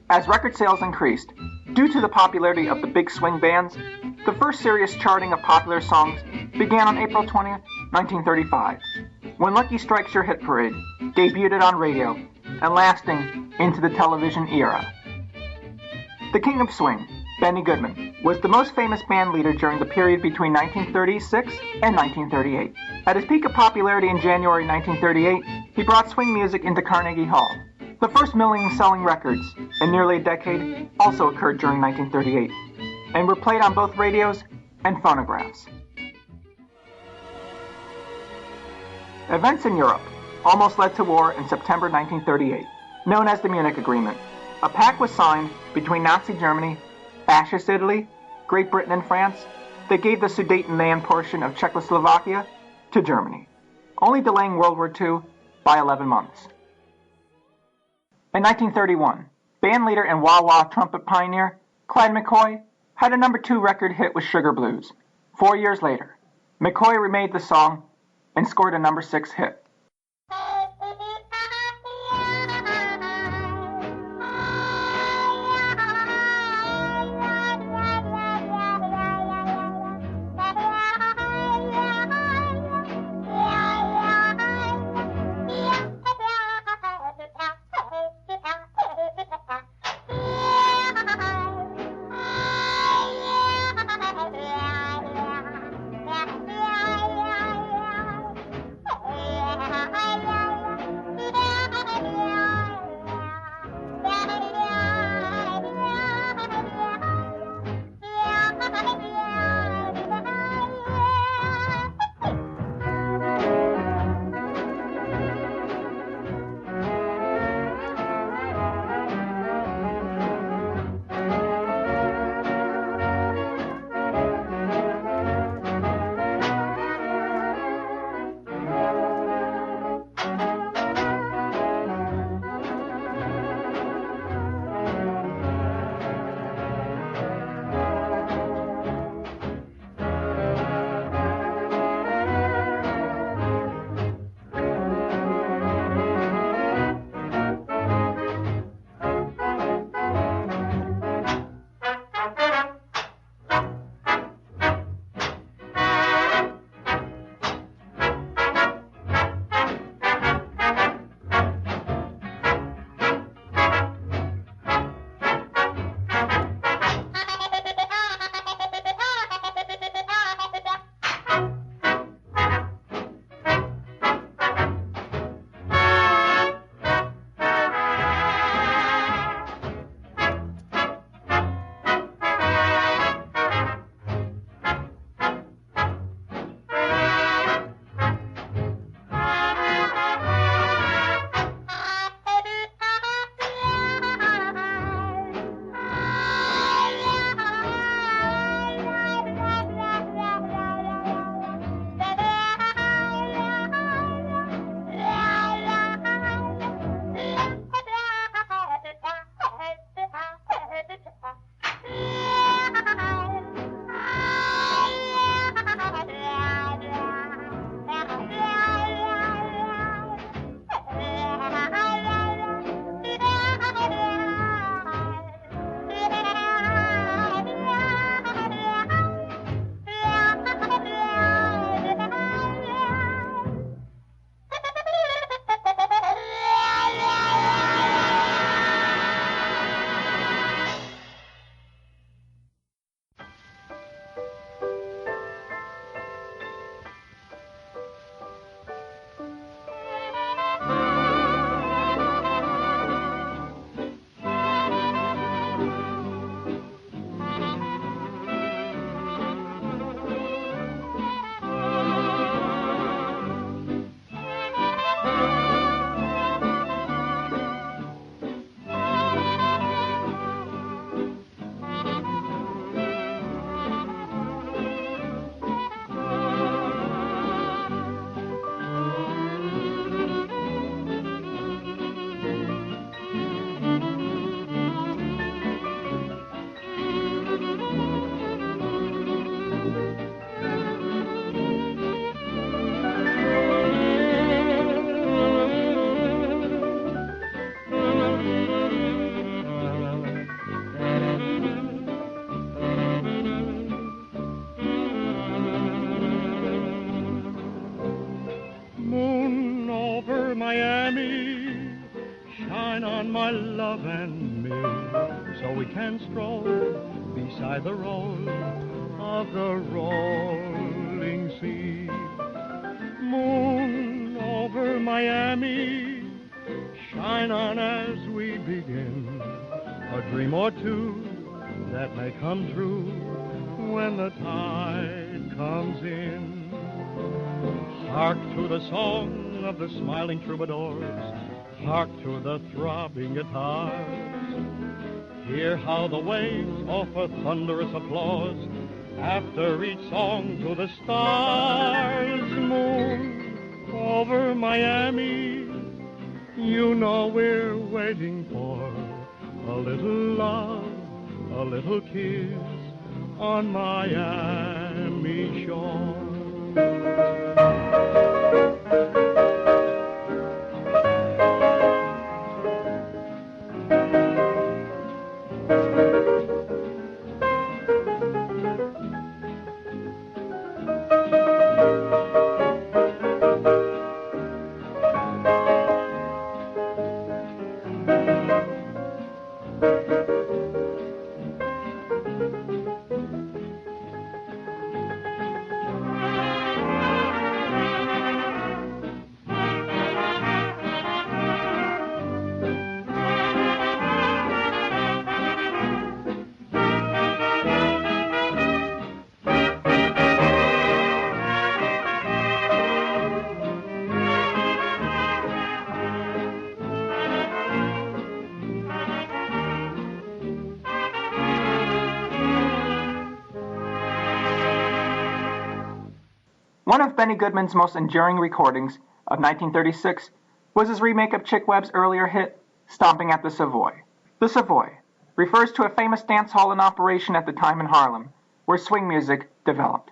As record sales increased, due to the popularity of the big swing bands, the first serious charting of popular songs began on April 20, 1935, when Lucky Strike's Your Hit Parade debuted on radio and lasting into the television era. The King of Swing, Benny Goodman, was the most famous band leader during the period between 1936 and 1938. At his peak of popularity in January 1938, he brought swing music into Carnegie Hall. The first million-selling records in nearly a decade also occurred during 1938 and were played on both radios and phonographs. Events in Europe almost led to war in September 1938, known as the Munich Agreement. A pact was signed between Nazi Germany, Fascist Italy, Great Britain, and France that gave the Sudetenland portion of Czechoslovakia to Germany, only delaying World War II by 11 months. In 1931, bandleader and wah-wah trumpet pioneer Clyde McCoy had a #2 record hit with Sugar Blues. 4 years later, McCoy remade the song and scored a #6 hit. my love and me, so we can stroll beside the road of the rolling sea. Moon over Miami, shine on as we begin a dream or two that may come true when the tide comes in. Hark to the song of the smiling troubadours, hark to the throbbing guitars. Hear how the waves offer thunderous applause after each song to the stars. Moon over Miami, you know we're waiting for a little love, a little kiss on Miami shore. One of Benny Goodman's most enduring recordings of 1936 was his remake of Chick Webb's earlier hit, Stomping at the Savoy. The Savoy refers to a famous dance hall in operation at the time in Harlem, where swing music developed.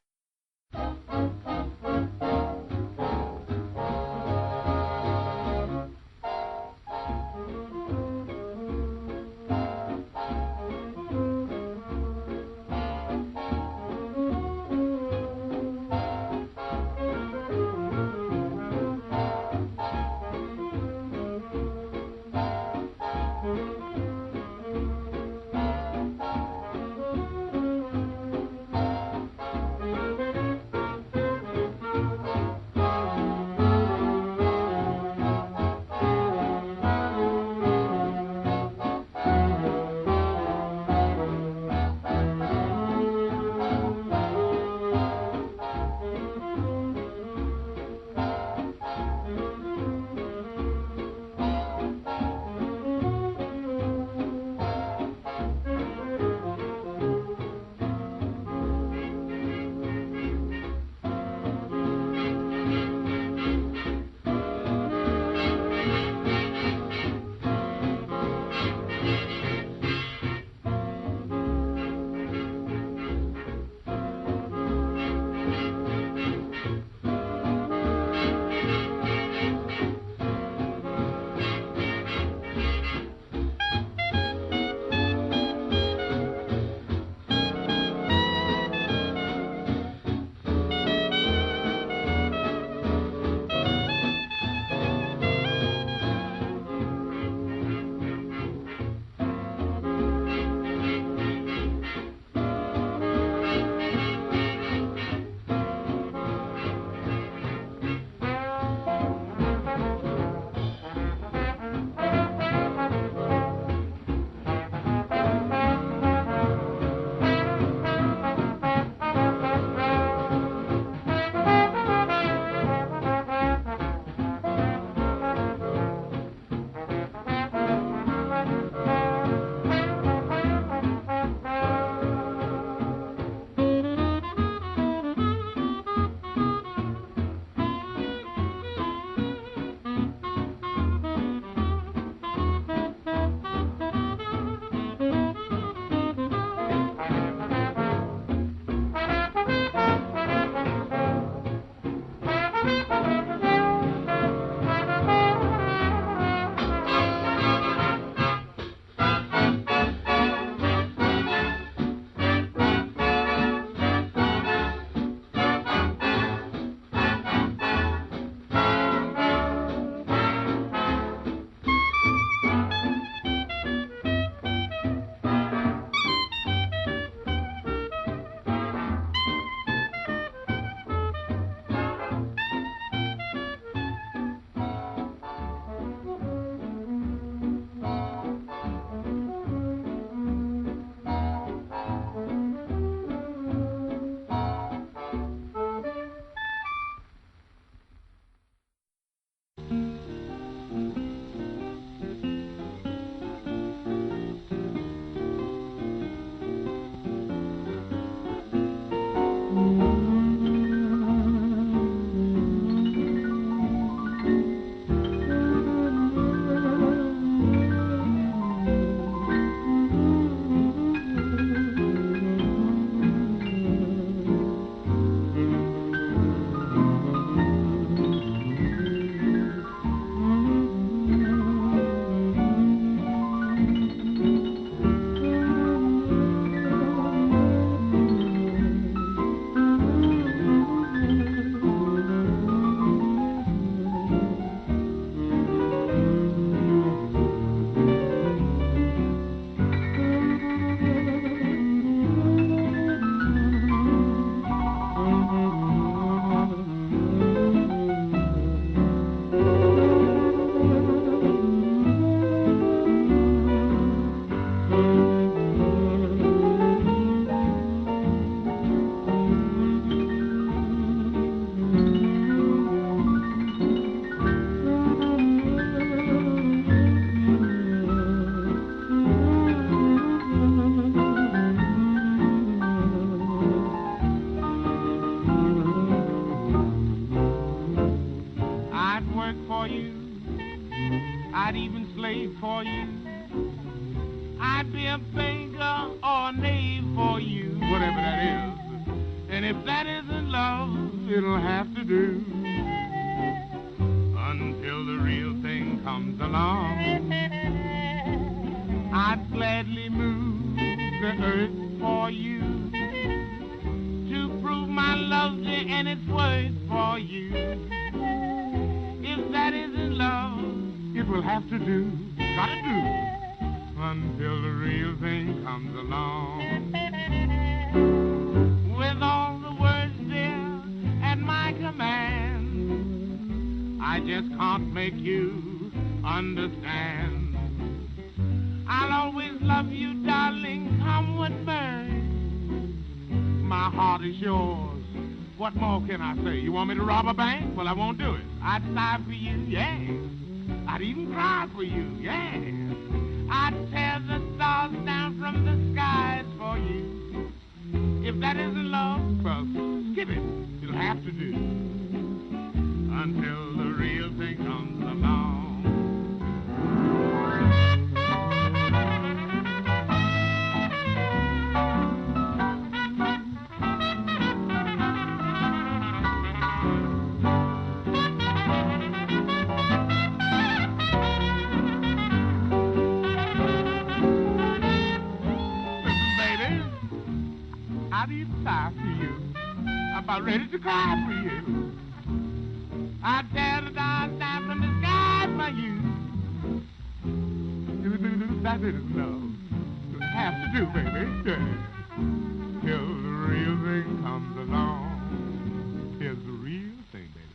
nigger or a knave for you, whatever that is. And if that isn't love, it'll have to do until the real thing comes along. I'd gladly move the earth for you to prove my love and its worth for you. If that isn't love, it will have to do, gotta do, until the real thing comes along. With all the words there at my command, I just can't make you understand. I'll always love you, darling, come what may. My heart is yours. What more can I say? You want me to rob a bank? Well, I won't do it. I'd sigh for you, yeah. I'd even cry for you, yeah. I'd tear the stars down from the skies for you. If that isn't love, well, skip it. It'll have to do until the real thing comes along. I'd even sigh for you. I'm about ready to cry for you. I'd tear the stars down from the sky for you. That isn't love. You have to do, baby. Till the real thing comes along. Here's the real thing, baby.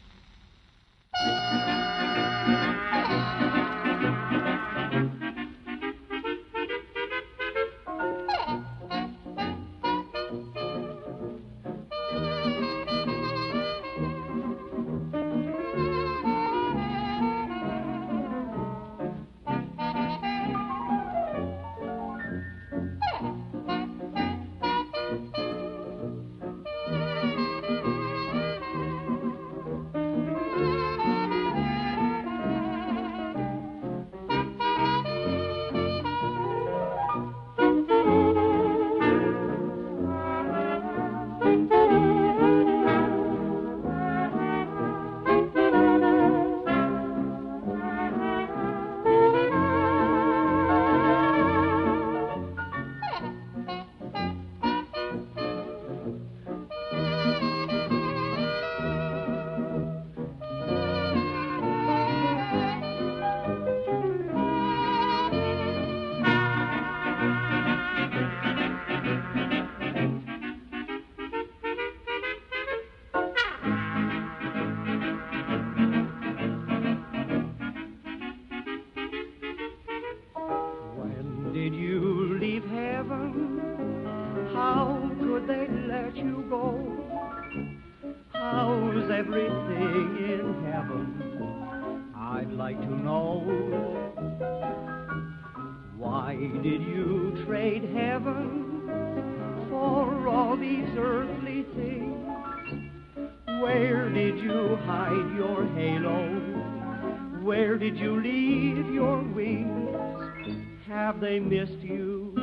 They missed you.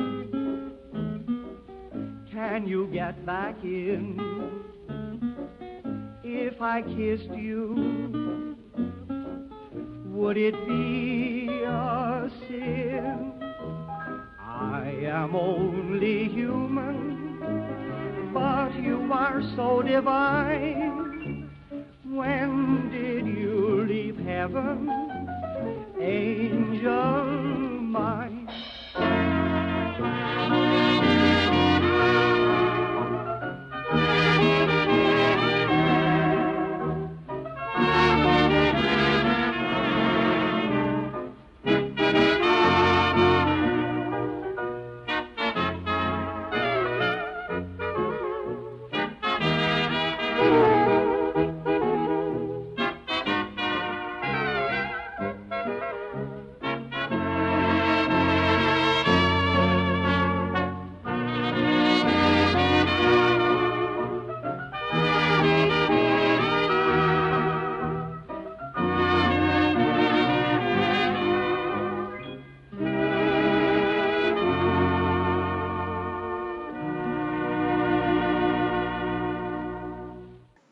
Can you get back in? If I kissed you, would it be a sin? I am only human, but you are so divine. When did you leave heaven, angel mine?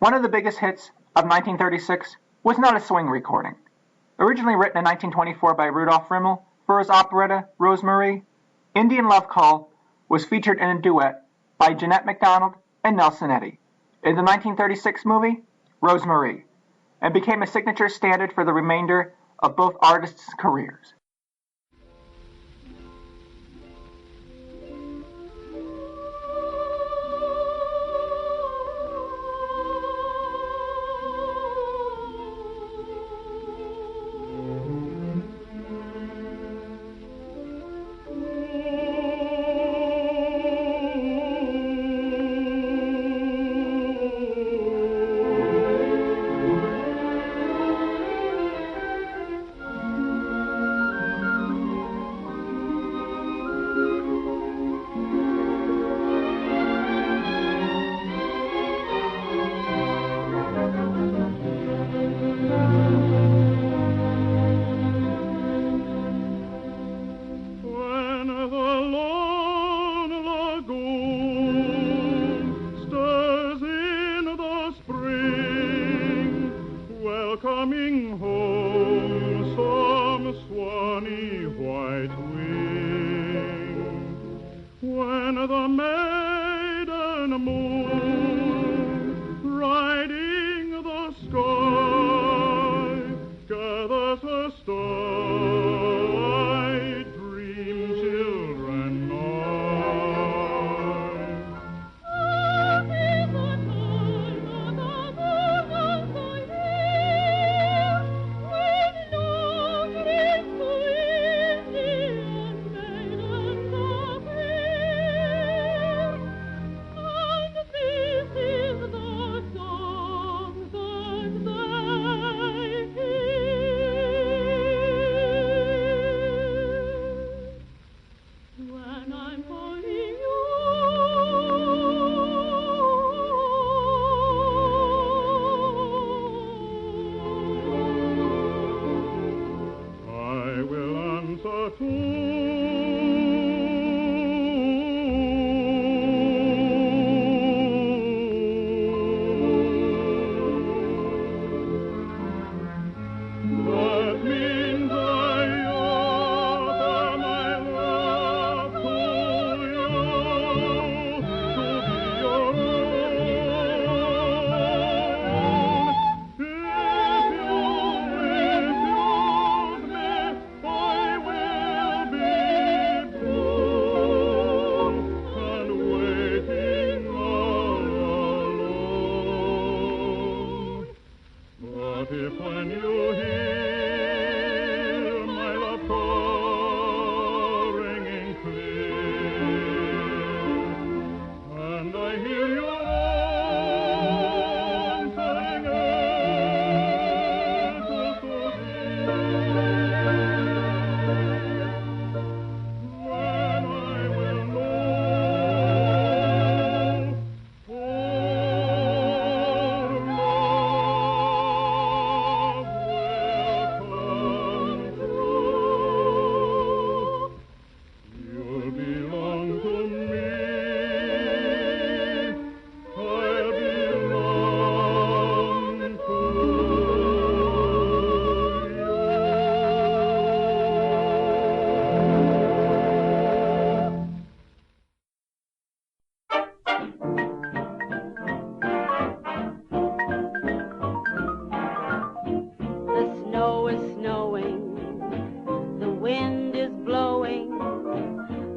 One of the biggest hits of 1936 was not a swing recording. Originally written in 1924 by Rudolf Rimmel for his operetta Rose-Marie, Indian Love Call was featured in a duet by Jeanette MacDonald and Nelson Eddy in the 1936 movie Rose-Marie, and became a signature standard for the remainder of both artists' careers. Coming home, some swanny white wing, when the maiden moon, riding the sky, gathers a star, dream children night. If when you hear my love call ringing clear, and I hear your own saying ever so dear, then I will know,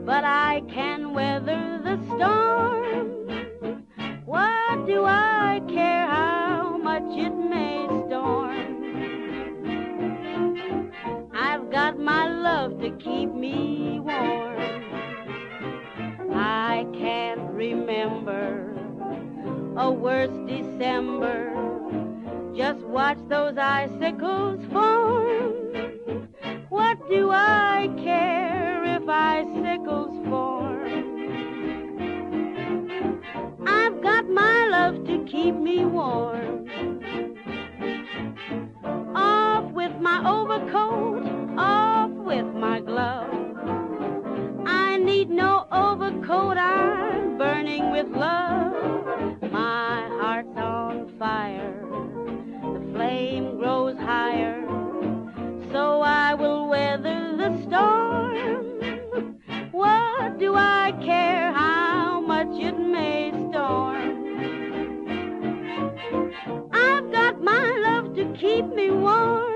but I can weather the storm. What do I care how much it may storm? I've got my love to keep me warm. I can't remember a worse December. Just watch those icicles form. What do I care if icicles form? I've got my love to keep me warm. Off with my overcoat, off with my glove. I need no overcoat, I'm burning with love. My heart's on fire. it may storm. I've got my love to keep me warm.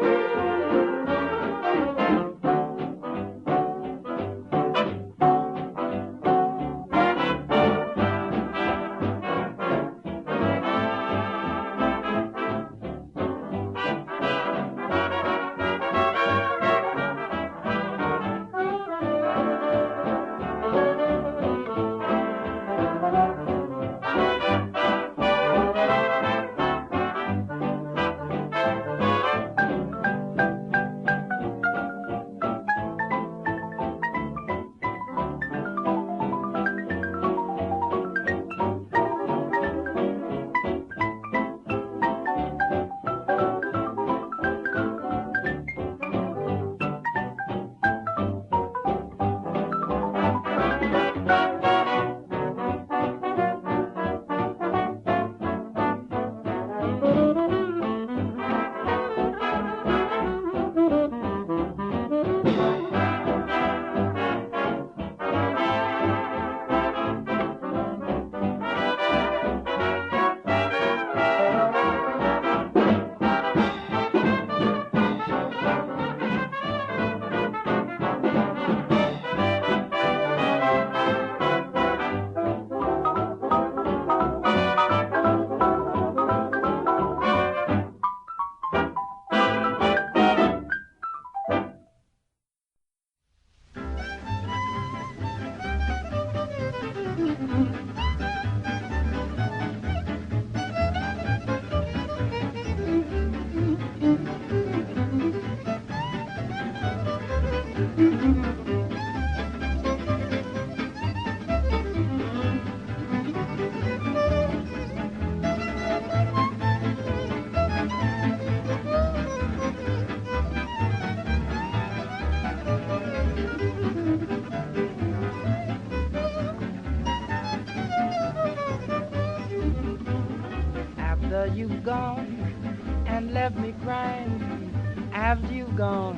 After you've gone and left me crying, after you've gone,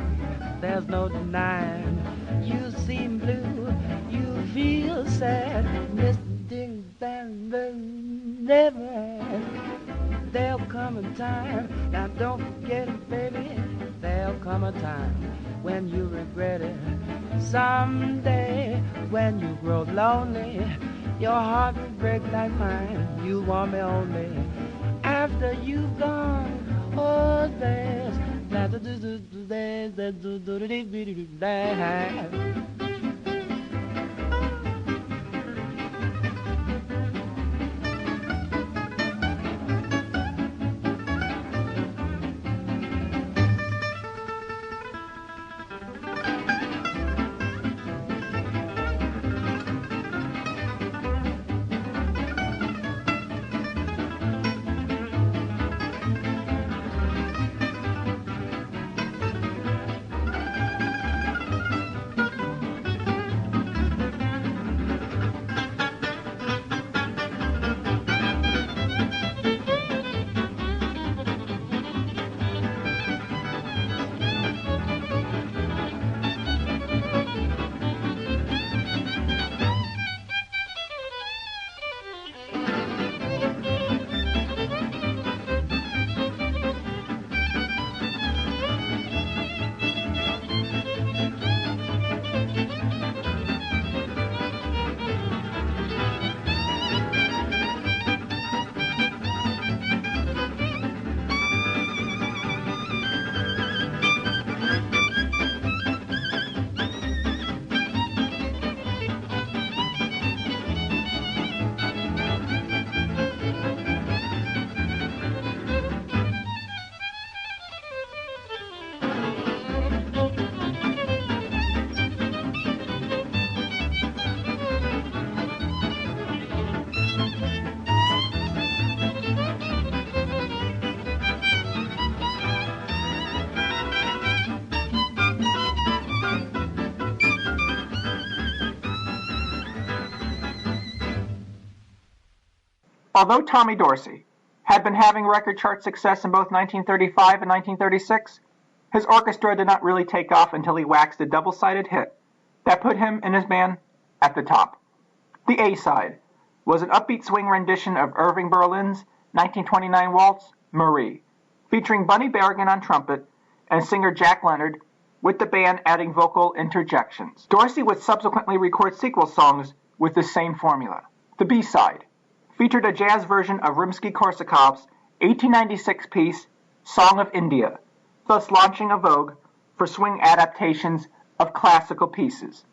there's no denying. You seem blue, you feel sad, Mr. Ding Bang Bang never had. There'll come a time, now don't forget it, baby. There'll come a time when you regret it. Someday, when you grow lonely, your heart will break like mine. You want me only after you've gone. Oh, there's Although Tommy Dorsey had been having record chart success in both 1935 and 1936, his orchestra did not really take off until he waxed a double-sided hit that put him and his band at the top. The A-side, was an upbeat swing rendition of Irving Berlin's 1929 waltz, Marie, featuring Bunny Berrigan on trumpet and singer Jack Leonard, with the band adding vocal interjections. Dorsey would subsequently record sequel songs with the same formula. The B-side featured a jazz version of Rimsky-Korsakov's 1896 piece, Song of India, thus launching a vogue for swing adaptations of classical pieces.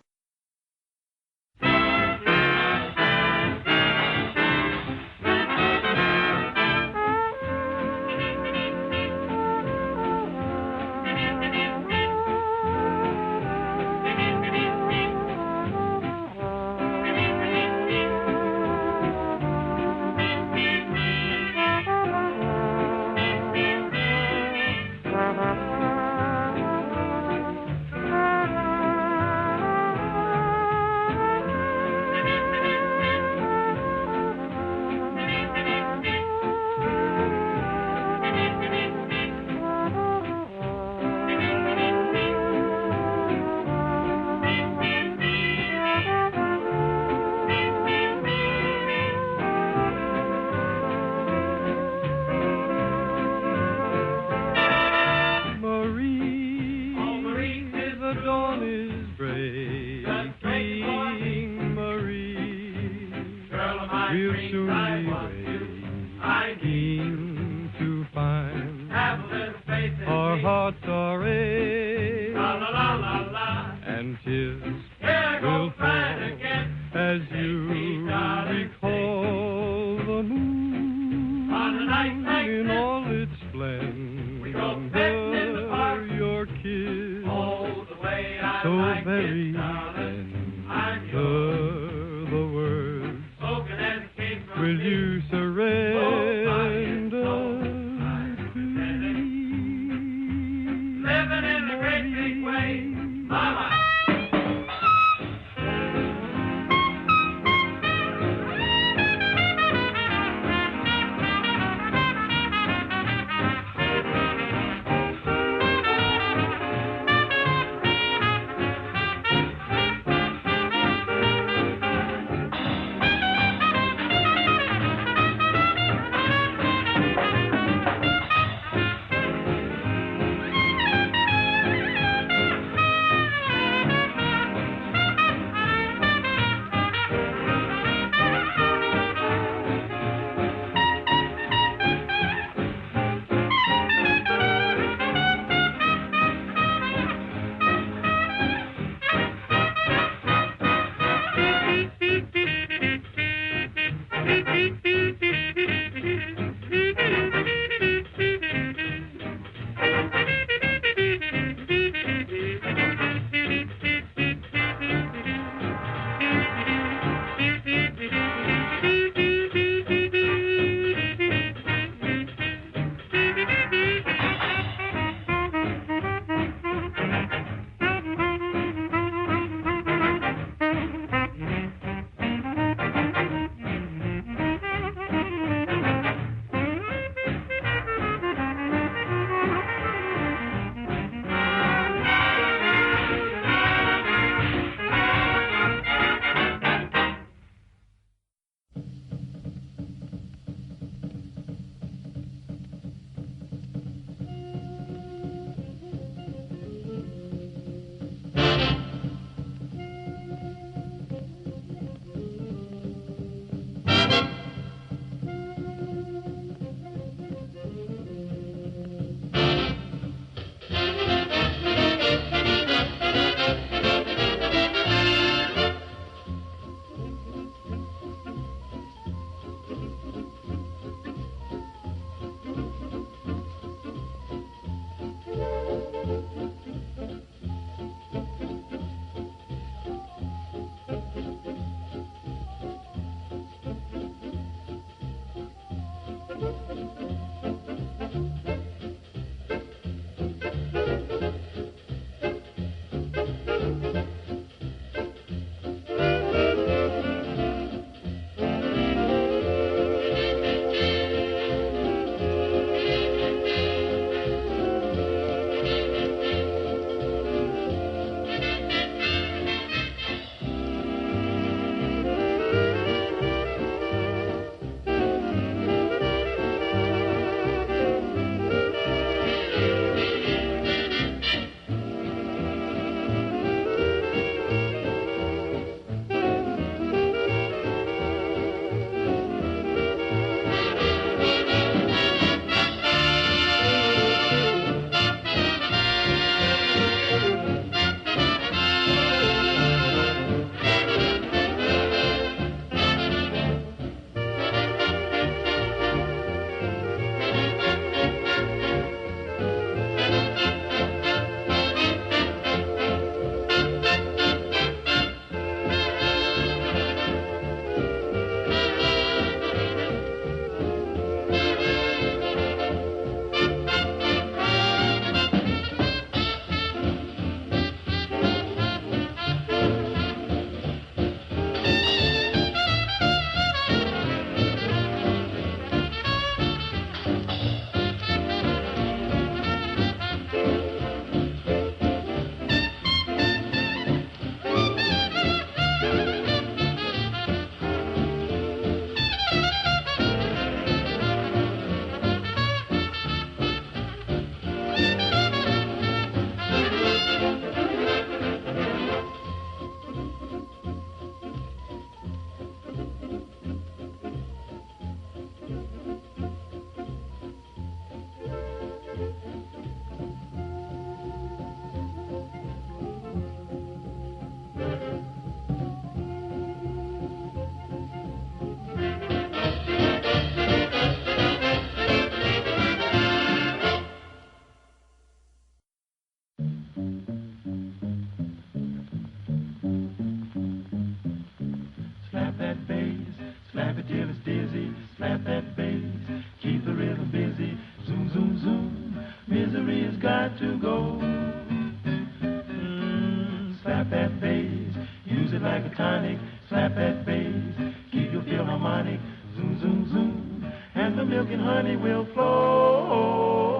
harmonic, zoom, zoom, zoom, and the milk and honey will flow.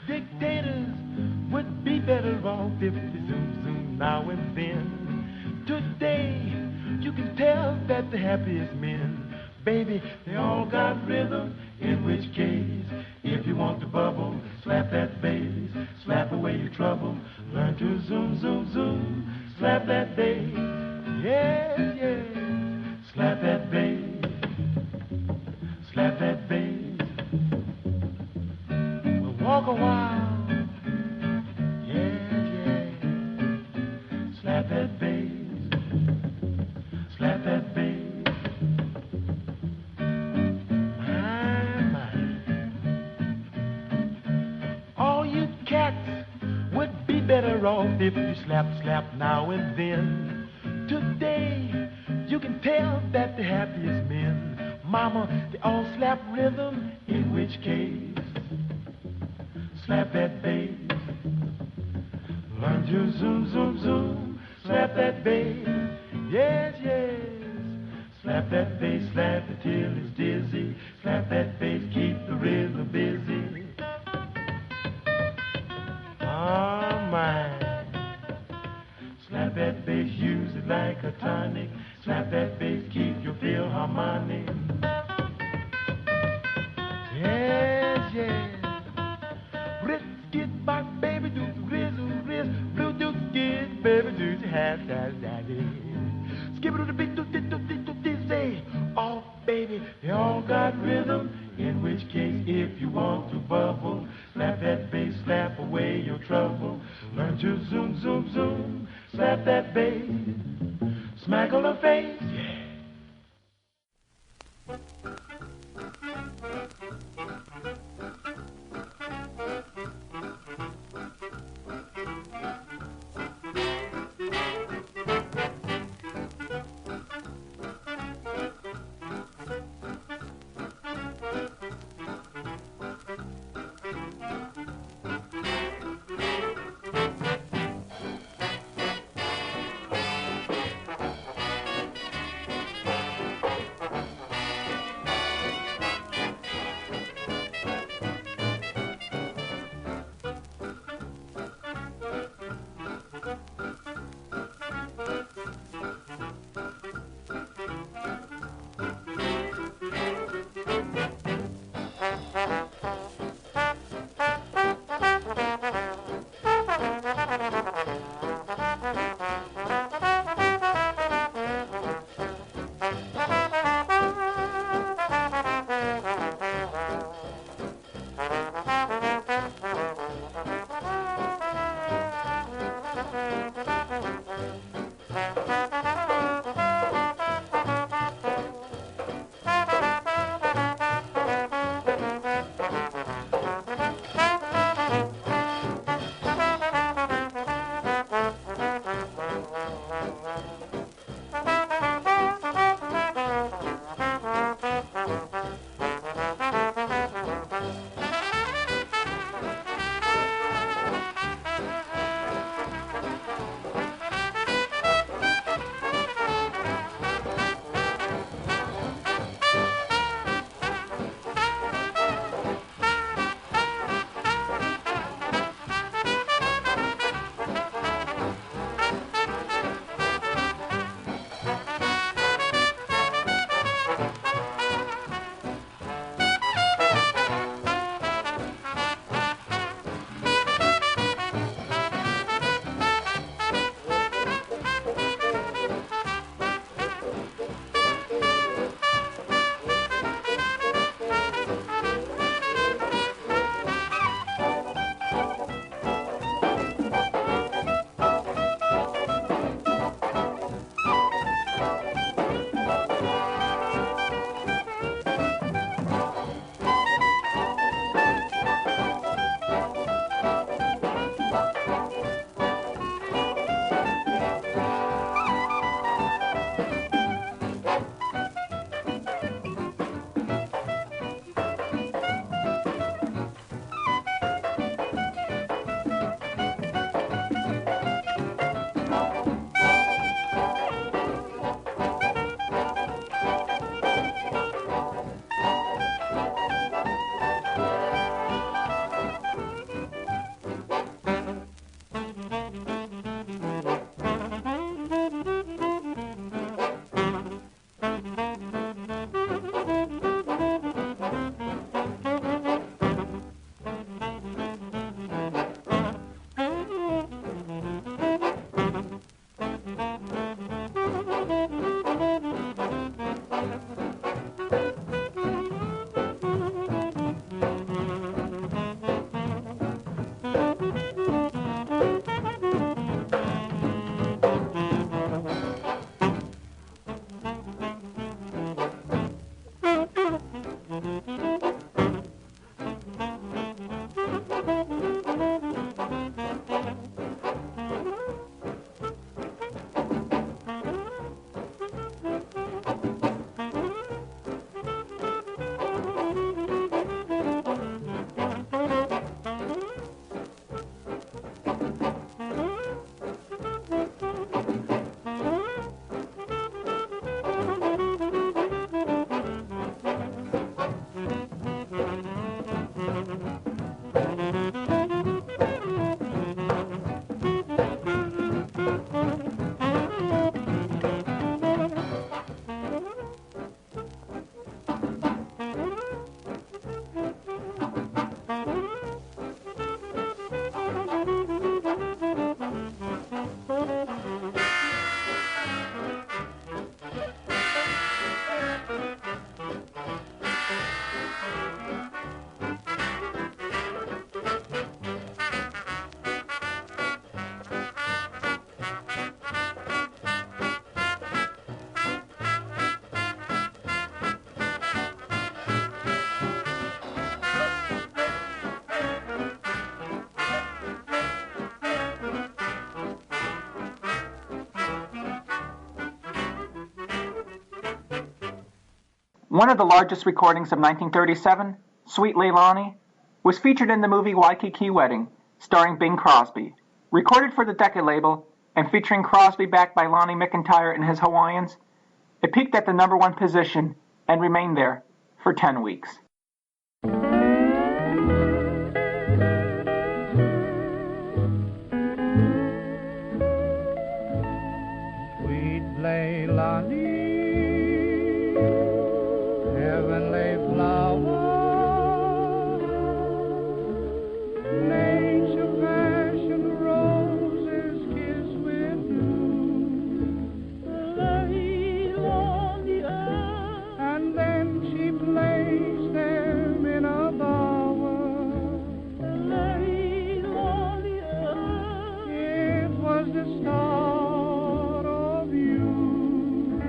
Dictators would be better off if they zoom, zoom now and then. Today, you can tell that the happiest men, baby, they all got rhythm, in which case, if you want to bubble, slap that bass, slap away your trouble, learn to zoom, zoom, zoom, slap that bass, yeah, yeah, slap that bass, slap that bass, we'll walk a while, yeah, yeah, slap that bass, slap that bass. Better off if you slap, slap now and then. Today, you can tell that the happiest men, mama, they all slap rhythm, in which case, slap that bass. Learn to zoom, zoom, zoom, slap that bass. Yes, yes, slap that bass, slap it till it's dizzy. Slap that bass, keep the rhythm busy. Oh my, slap that bass, use it like a tonic. Slap that bass, keep your feel harmonic. Yes, yes. Ritz, get my baby, do the rizzle, riz, blue, do get, baby, do the half, that, skip it to the beat, do say, oh, baby, they all got rhythm. In which case, if you want to bubble, slap that bass, slap away your trouble. Learn to zoom, zoom, zoom, slap that bass, smack on the face, yeah. One of the largest recordings of 1937, Sweet Leilani, was featured in the movie Waikiki Wedding, starring Bing Crosby. Recorded for the Decca label and featuring Crosby backed by Lonnie McIntyre and his Hawaiians, it peaked at the #1 position and remained there for 10 weeks. Sweet Leilani, heavenly flower, nature fashioned roses kiss with blue, lay on the earth, and then she placed them in a bower, lay on the earth. It was the start of you,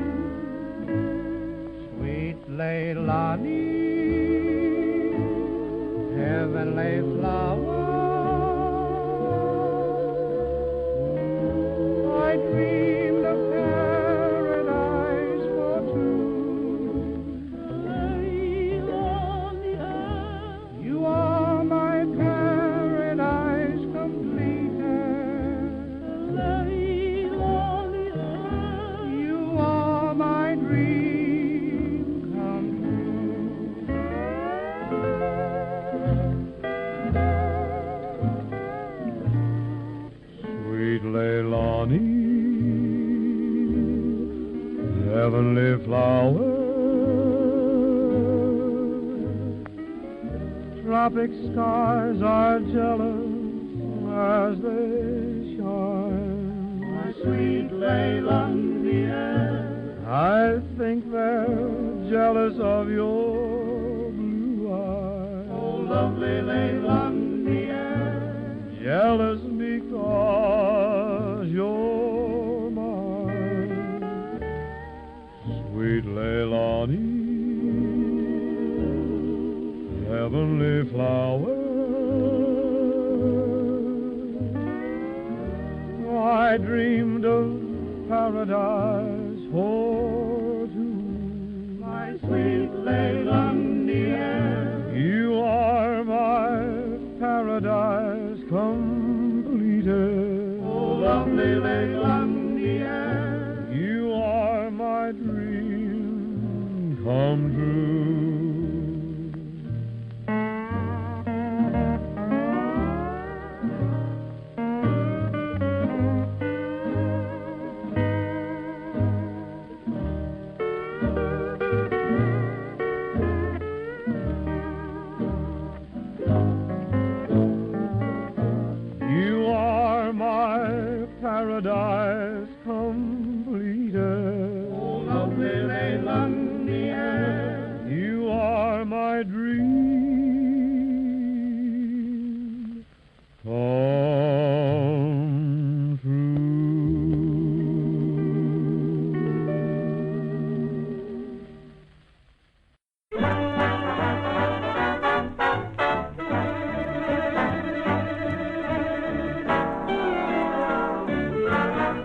sweet Leilani, heavenly flower. I dreamed of paradise for two. Lay on the earth. You are my paradise completed. Lay on the earth. You are my dream come true. Sweet Leilani, heavenly flower, tropic skies are jealous as they shine. My sweet Leilani, I think they're jealous of your blue eyes. Oh, lovely Leilani, jealous because you're mine. Sweet Leilani, heavenly flower, I dreamed of paradise for two. My sweet Leilani, you are my paradise completed. Oh, lovely Leilani, you are my dream come true. You are my paradise completed. Oh, lovely Leilani, you are my dream come true.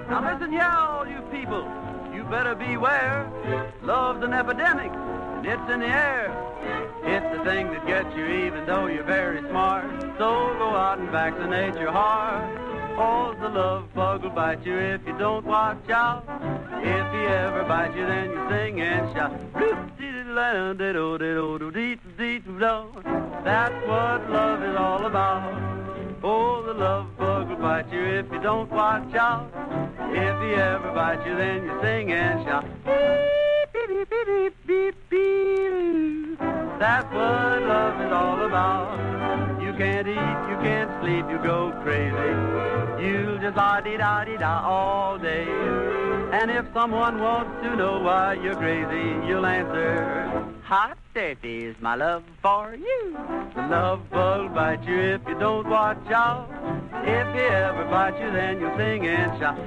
Now listen here, all you people, you better beware. Love's an epidemic, and it's in the air. It's the thing that gets you even though you're very smart. So go out and vaccinate your heart. Or the love bug will bite you if you don't watch out. If he ever bites you, then you sing and shout. That's what love is all about. Oh, the love bug will bite you if you don't watch out. If he ever bites you, then you sing and shout. Beep, beep, beep, beep, beep, beep. That's what love is all about. You can't eat, you can't sleep, you go crazy. You'll just la-dee-da-dee-da all day. And if someone wants to know why you're crazy, you'll answer, hot dirty is my love for you. The love bug will bite you if you don't watch out. If he ever bites you, then you'll sing and shout.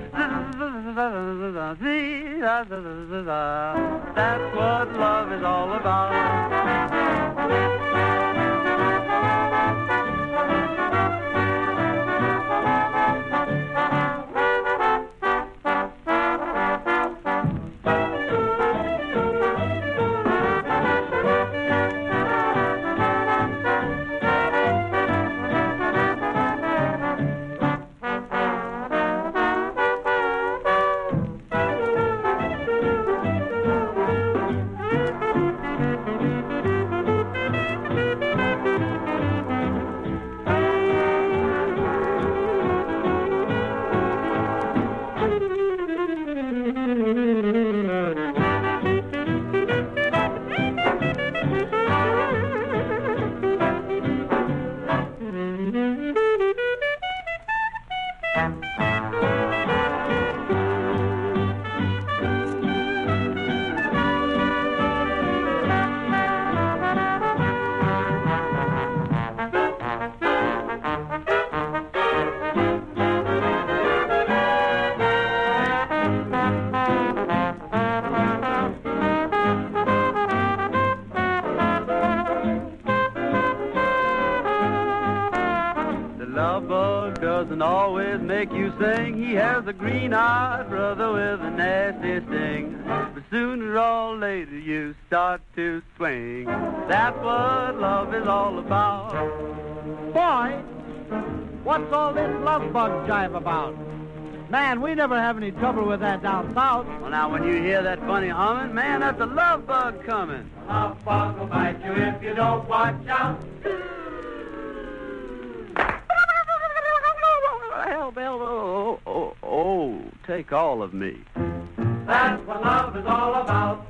That's what love is all about. doesn't always make you sing. He has a green-eyed brother with a nasty sting. But sooner or later you start to swing. That's what love is all about. Boy, what's all this love bug jive about? Man, we never have any trouble with that down south. Well, now, when you hear that funny humming, man, that's a love bug coming. Love bug will bite you if you don't watch out. Help, help, oh, take all of me. That's what love is all about.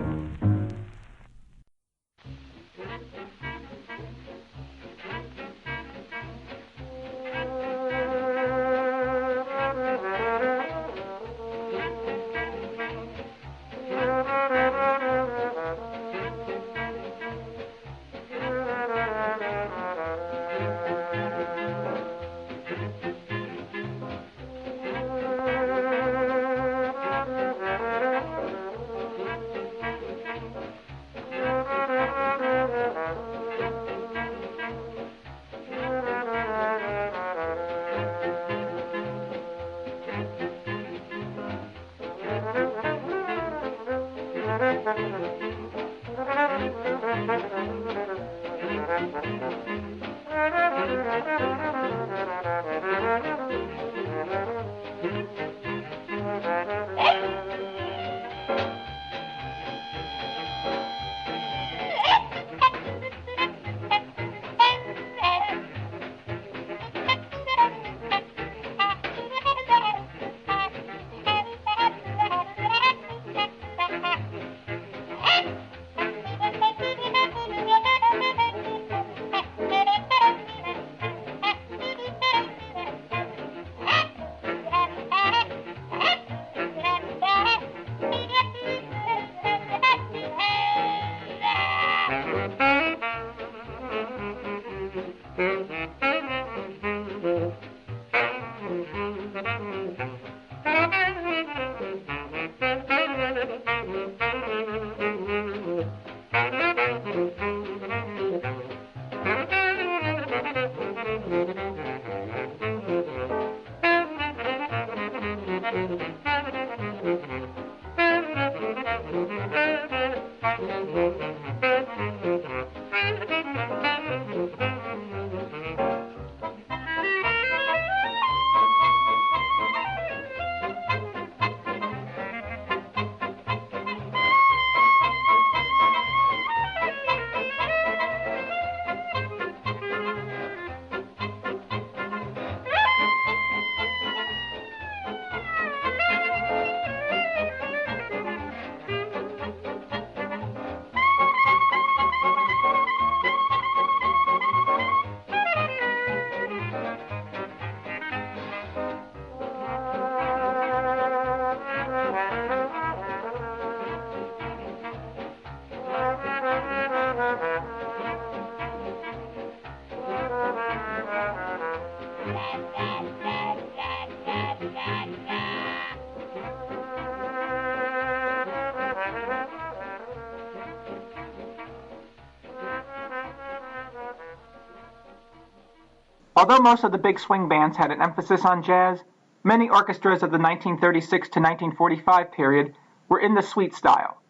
Although most of the big swing bands had an emphasis on jazz, many orchestras of the 1936 to 1945 period were in the suite style,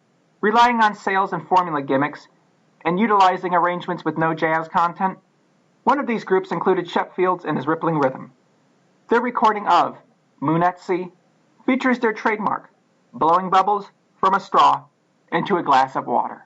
relying on sales and formula gimmicks, and utilizing arrangements with no jazz content. One of these groups included Sheffields and his Rippling Rhythm. Their recording of Moon at Sea features their trademark, blowing bubbles from a straw into a glass of water.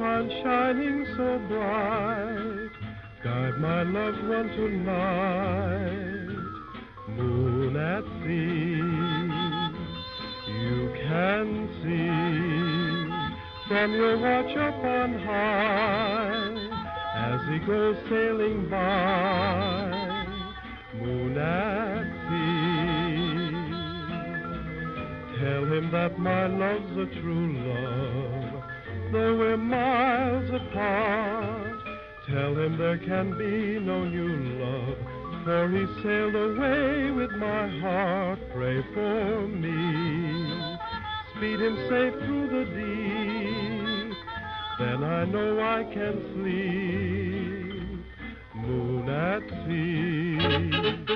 sun shining so bright, guide my loved one tonight. Moon at sea, you can see from your watch up on high as he goes sailing by. Moon at sea, tell him that my love's a true love, though we're miles apart. Tell him there can be no new love, for he sailed away with my heart. Pray for me, speed him safe through the deep, then I know I can sleep. Moon at sea.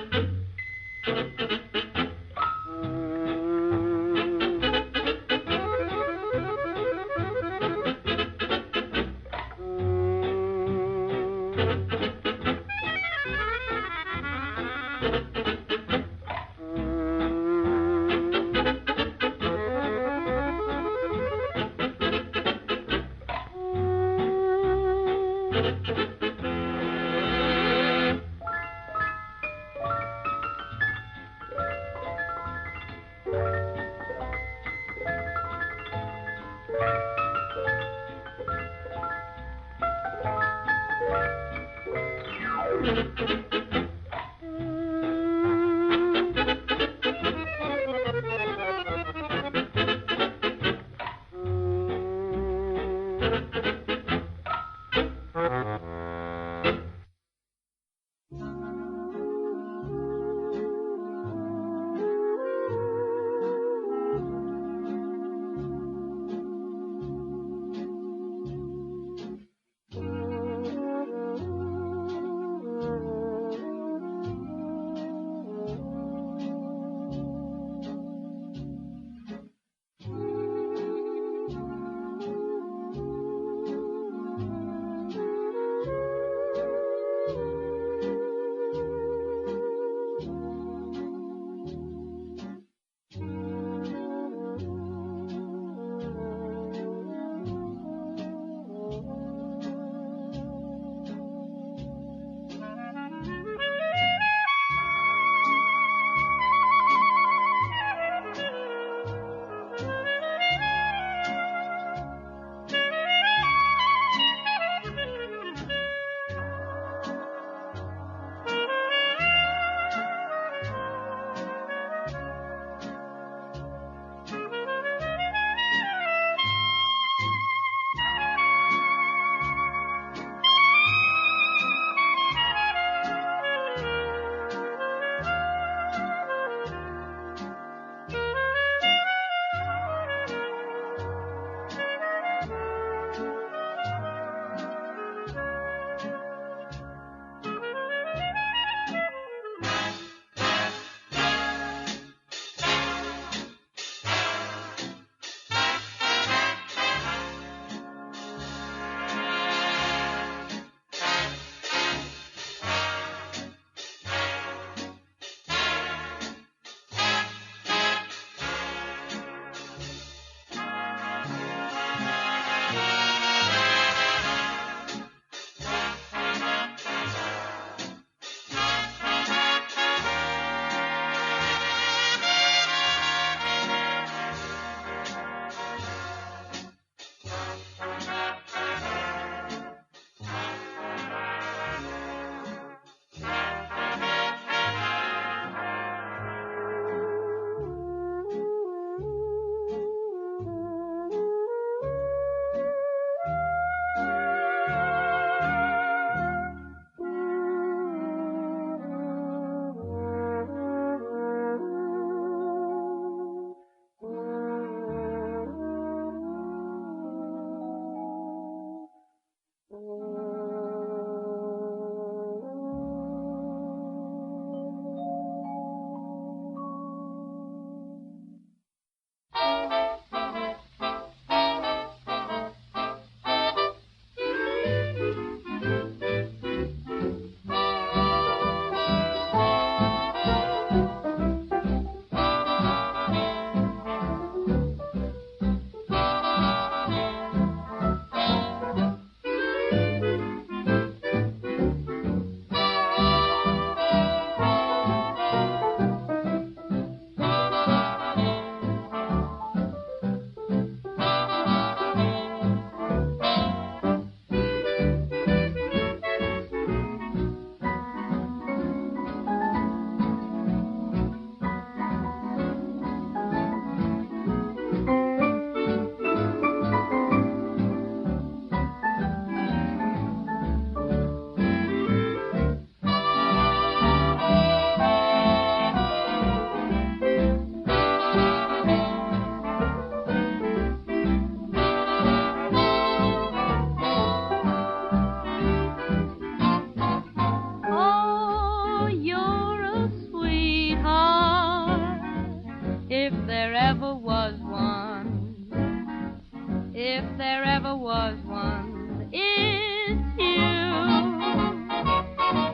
was one, it's you.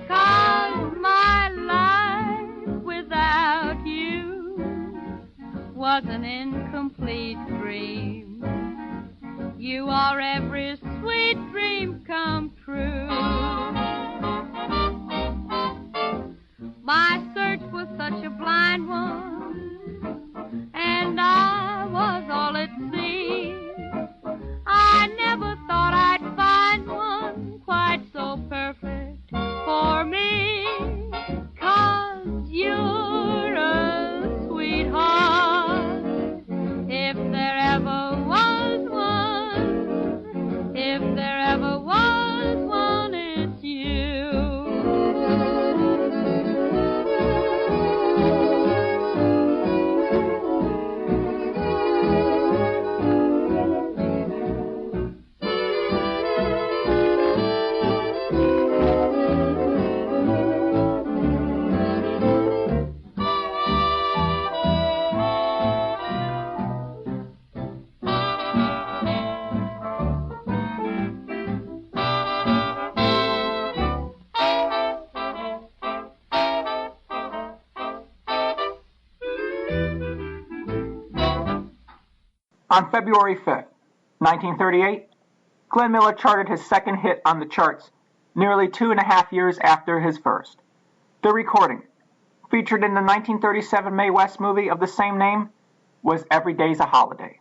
'Cause my life without you was an incomplete dream. You are every sweet dream come true. My search was such a blind one, and I was all at sea. I never thought I'd find one quite so perfect for me. 'Cause you're a sweetheart, if there ever was one, if there ever was one, it's you. On February 5th, 1938, Glenn Miller charted his second hit on the charts nearly 2.5 years after his first. The recording, featured in the 1937 Mae West movie of the same name, was Every Day's a Holiday.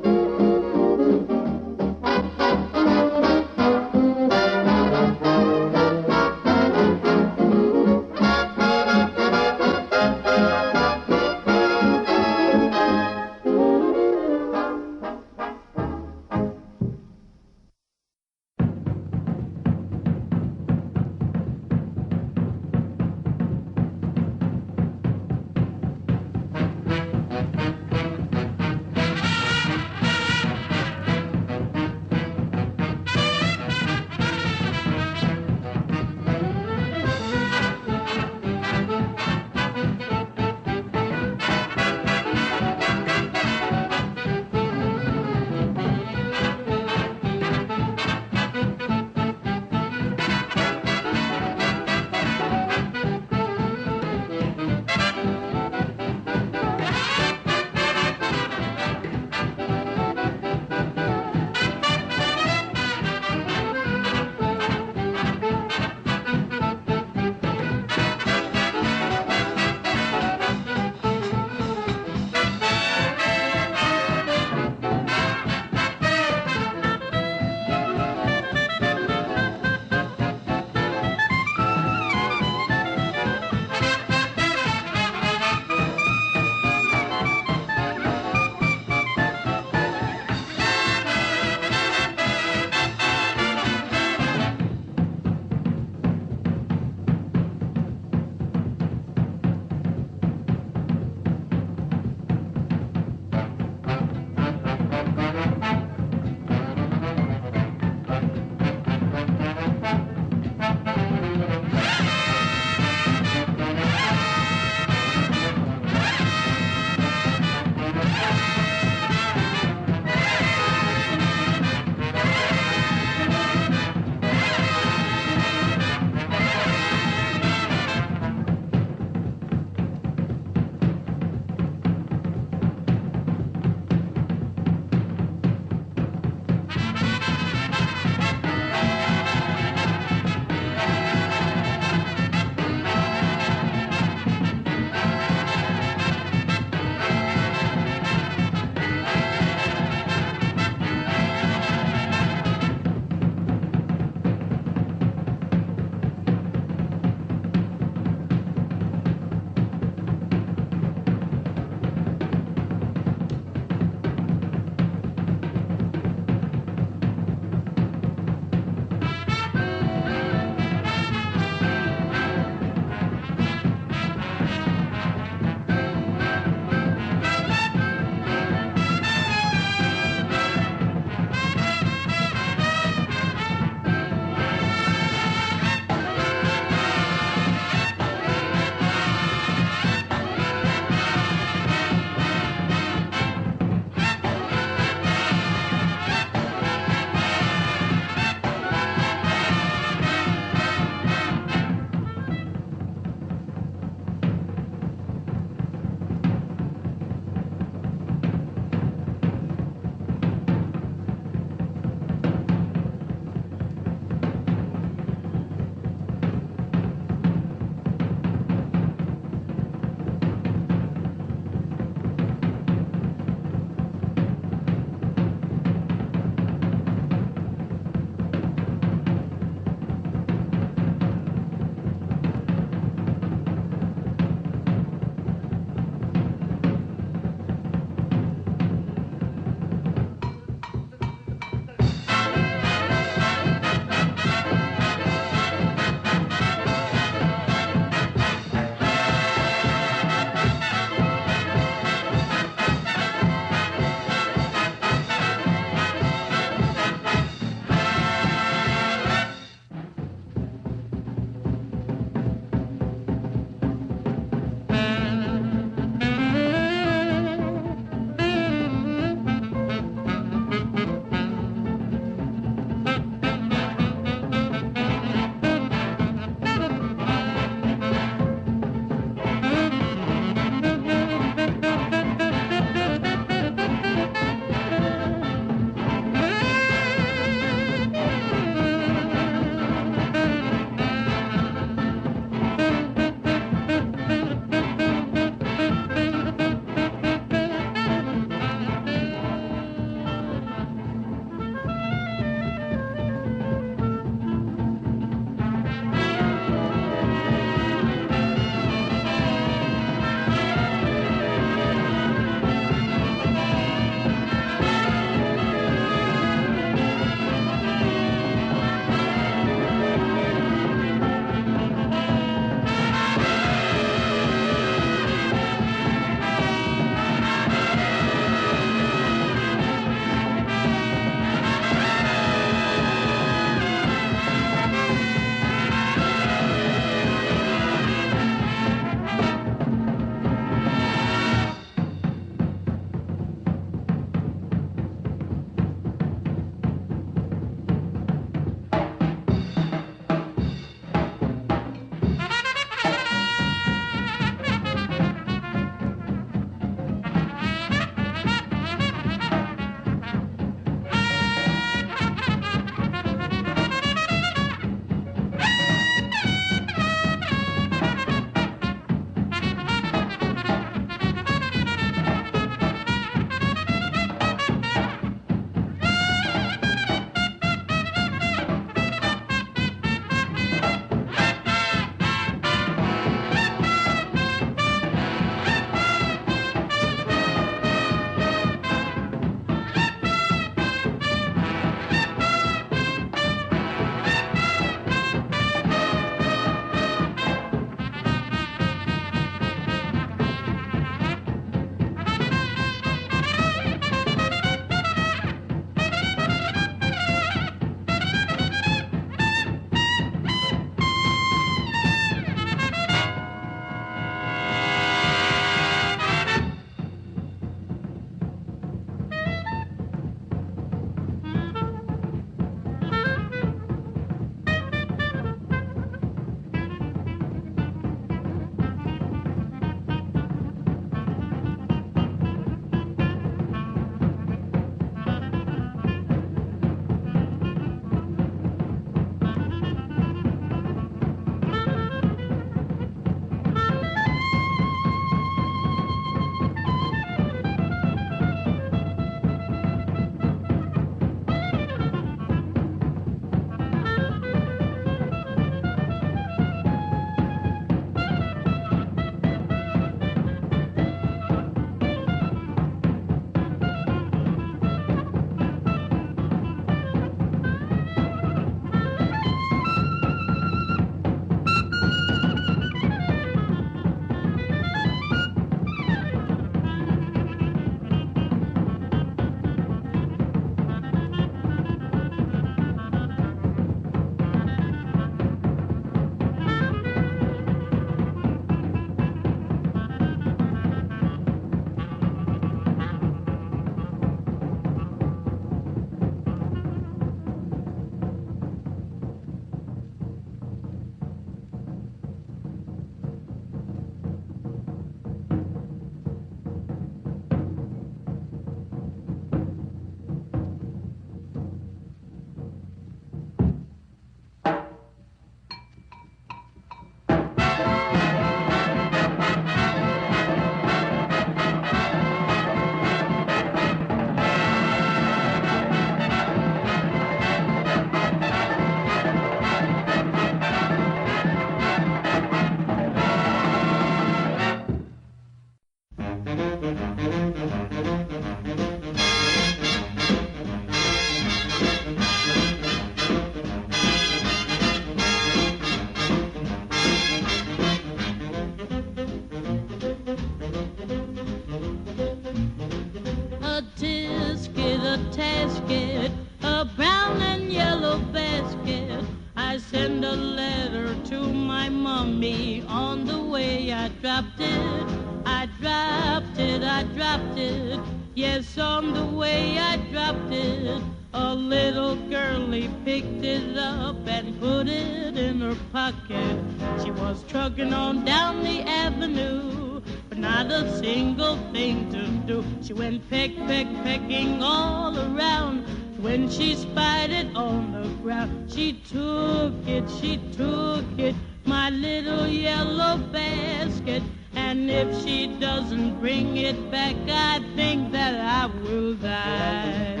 dropped it, I dropped it. Yes, on the way I dropped it. A little girlie picked it up and put it in her pocket. She was trucking on down the avenue, but not a single thing to do. She went pecking all around. When she spied it on the ground, she took it, my little yellow basket. And if she doesn't bring it back, I think that I will die.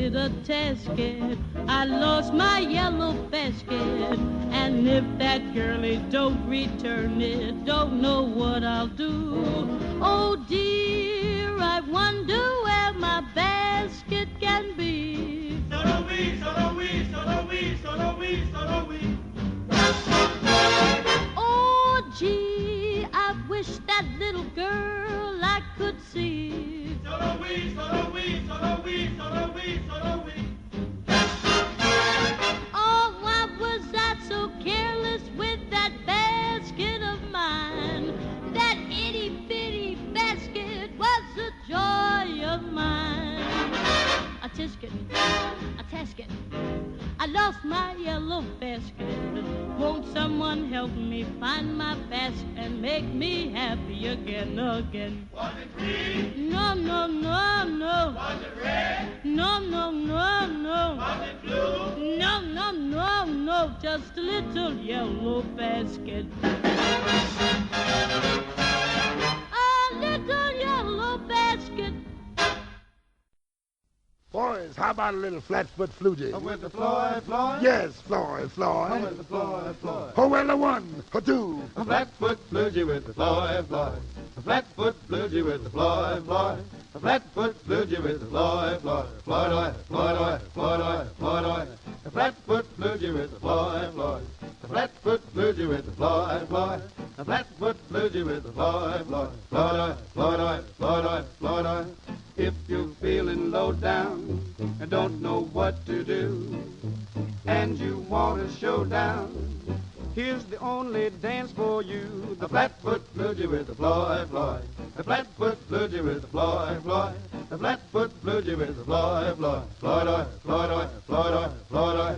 A tasket, I lost my yellow basket. And if that girlie don't return it, don't know what I'll do. Oh dear, I wonder where my basket can be. Solo-wee, solo-wee, solo-wee, solo-wee, solo-wee. Oh gee, I wish that little girl I could see. Solo-wee, solo-wee, solo-wee, solo-wee, solo-wee. Oh, why was I so careless with that basket of mine? That itty-bitty basket was the joy of mine. A tisket, a tasket, I lost my yellow basket. Won't someone help me find my basket and make me happy again? Was it green? No, no, no, no. Was it red? No, no, no, no. Was it blue? No, no, no, no. Just a little yellow basket. A little yellow basket. Boys, how about a little flat-foot flugie? With the Floyd, Floyd? Yes, Floyd, Floyd. With the Floyd, Floyd. Oh, well, a one, a two. A flat-foot flugie with the Floyd, Floyd. A flat-foot flugie with the Floyd, Floyd. A flat-foot flugie with the Floyd, Floyd. Floyd, oi, Floyd, oi, Floyd, oi, Floyd, oi. A flat-foot flugie with the Floyd, Floyd. A flat-foot flugie with the Floyd, Floyd. A flat-foot flugie with the Floyd, Floyd. Floyd, oi, Floyd, oi, Floyd, oi, Floyd, oi. If you're feeling low down and don't know what to do, and you want a showdown, here's the only dance for you. The flat-foot flugie with the Floyd, Floyd. The flat-foot flugie with the Floyd, Floyd. The flat-foot flugie with the Floyd, Floyd. Floyd, oi, Floyd, oi, Floyd, oi, Floyd, oi.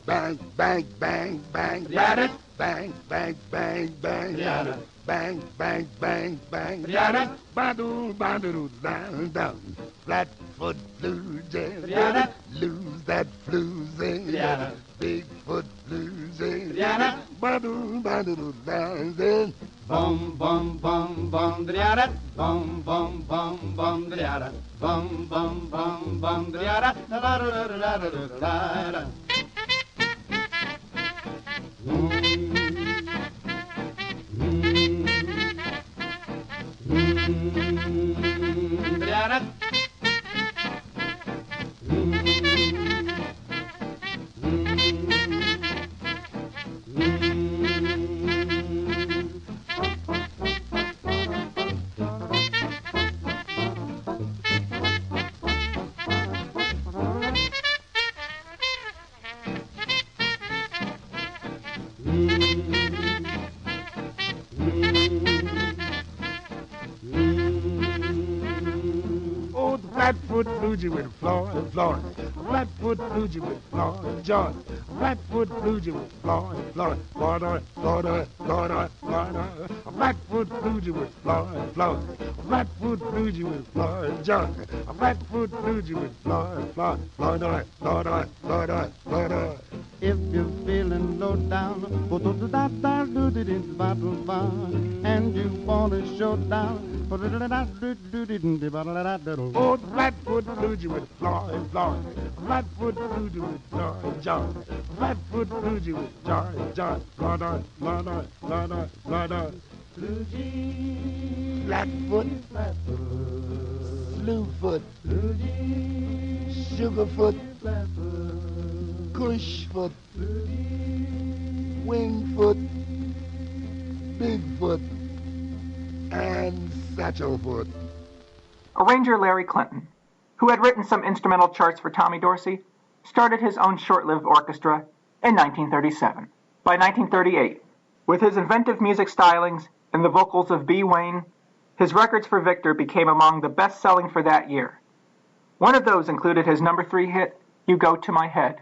Bang, bang, bang, bang. Yada. Bang, bang, bang, bang. Yada. Bang, bang, bang, bang. Yada. Ba-doo, ba-doo, down, down. Flat-foot flugie. Yada. Lose that floozy. Yada. Big-foot flugie. Yada. Ba-doo, ba-doo, down, down. Bum, bum, bum, bum, da-da. Bum, bum, bum, bum, da-da. Bum, bum, bum, bum, da-da. Da-da-da-da-da-da-da-da. Da-da. Oh, the flat-foot flugie with Floyd, Floyd. Flat-foot flugie with Floyd, George. Flat-foot flugie with Floyd, Floyd. Floyd, oi, Floyd, oi, Floyd, oi, Floyd, oi. A flat-foot flugie with Floyd, Floyd. A flat-foot flugie with Floyd, George. A flat-foot flugie with Floyd, Floyd. Floyd, oi, Floyd, oi, Floyd, oi, Floyd, oi. If you're feeling low down, go to the battle bar, and you want a showdown. Oh, the flat-foot flugie with Floyd, Floyd. Flat-foot flugie with Floyd, George. Flat-foot flugie with George, George. Floyd, oi, Floyd, oi, Floyd, oi, Floyd, oi. Flugie, Flat-foot, Slewfoot, Sugarfoot, Cushfoot, Wingfoot, Bigfoot, and Satchelfoot. Arranger Larry Clinton, who had written some instrumental charts for Tommy Dorsey, started his own short-lived orchestra in 1937. By 1938, with his inventive music stylings and the vocals of B. Wayne, his records for Victor became among the best-selling for that year. One of those included his number 3 hit, You Go to My Head.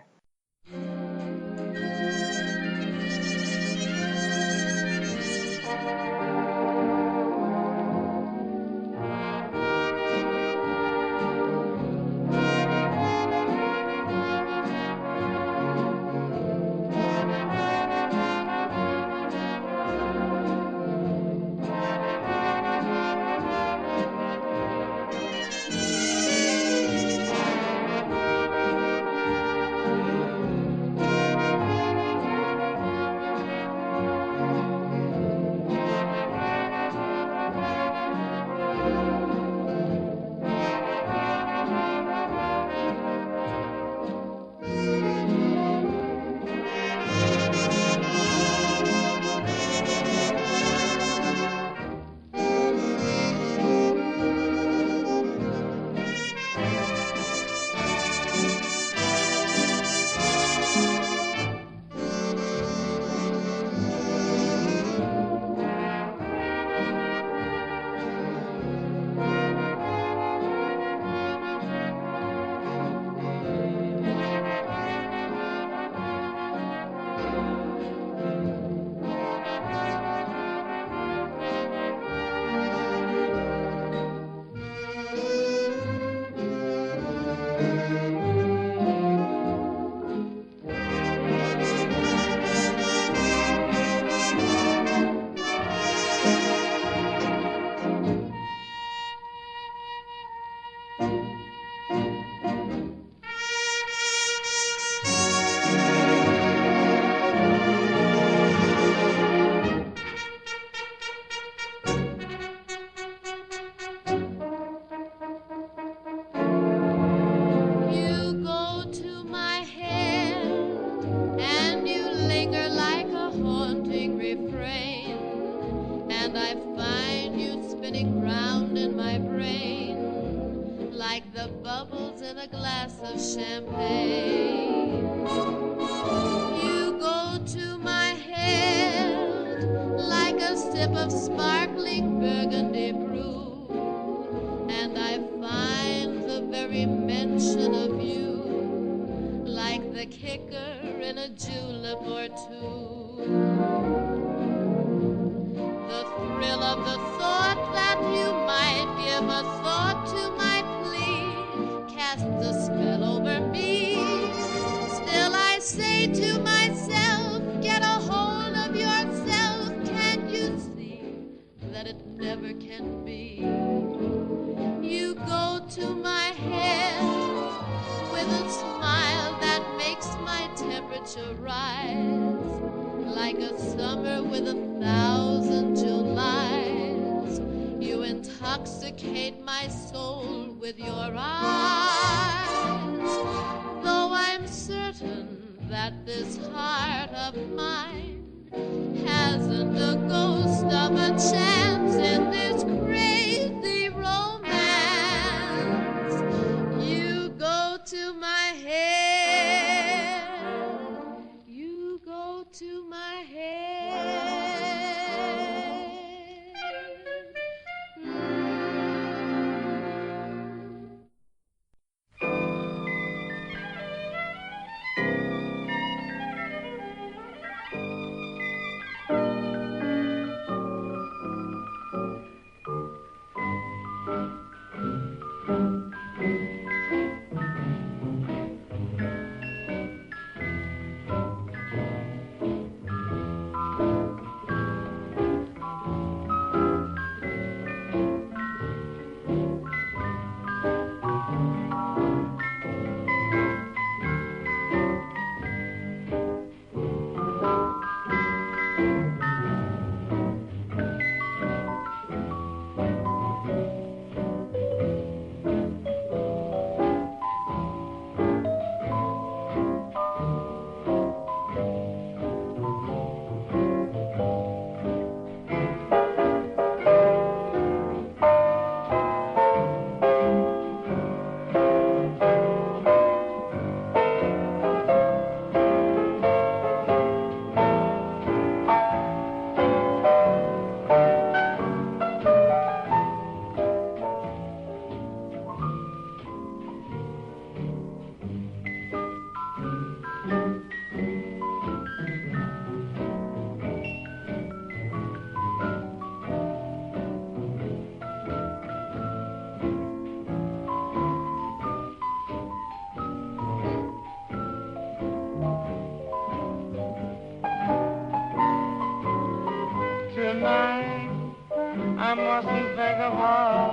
I mustn't think of her.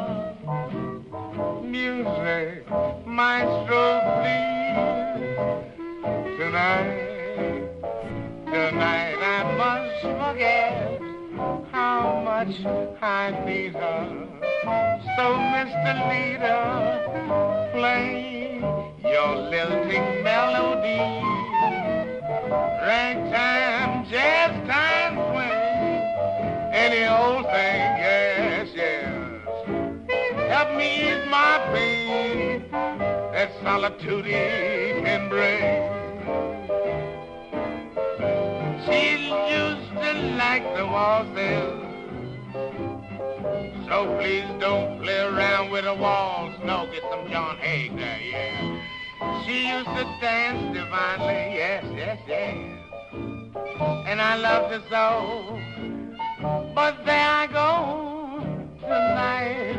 Music, maestro, please. Tonight I must forget how much I need her. So, Mr. Leader, play your lilting melody. Ragtime, jazz time, swing, any old thing, yes, yes. Help me ease my pain that solitude can bring. She used to like the waltzes, so please don't play around with the walls. No, get some John Hague there, yeah. She used to dance divinely, yes, yes, yes. And I loved her so. But there I go tonight.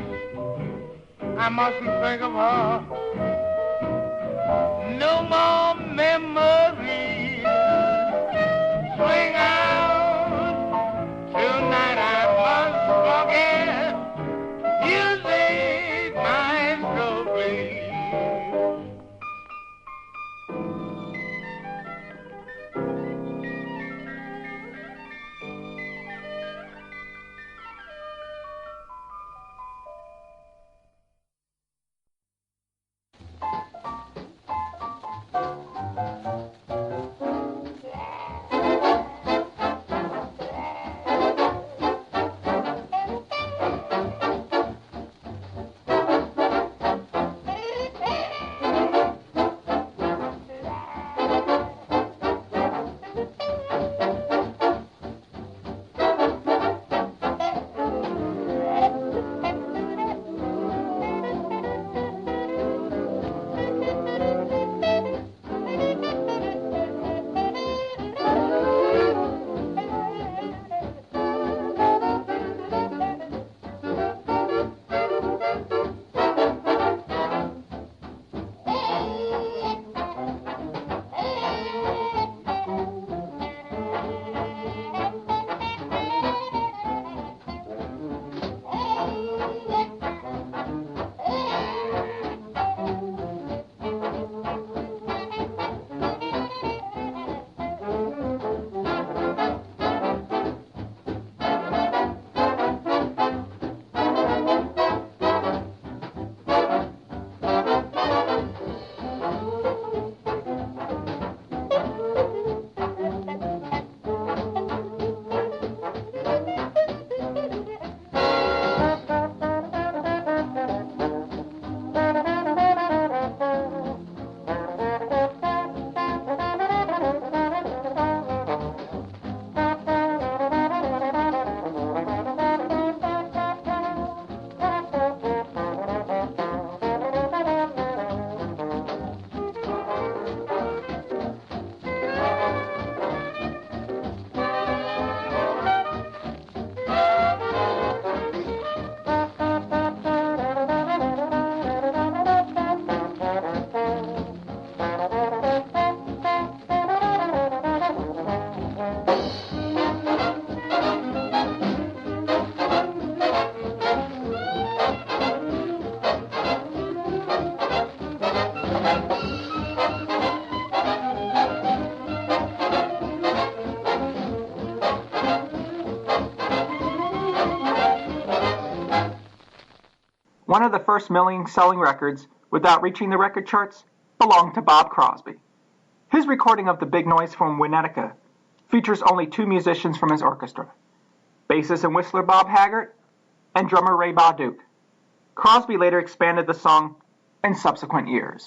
I mustn't think of her. No more memories. Swing out. Tonight I must forget. Music, maestro, please. One of the first million-selling records, without reaching the record charts, belonged to Bob Crosby. His recording of The Big Noise from Winnetka features only two musicians from his orchestra, bassist and whistler Bob Haggart and drummer Ray Bauduc. Crosby later expanded the song in subsequent years.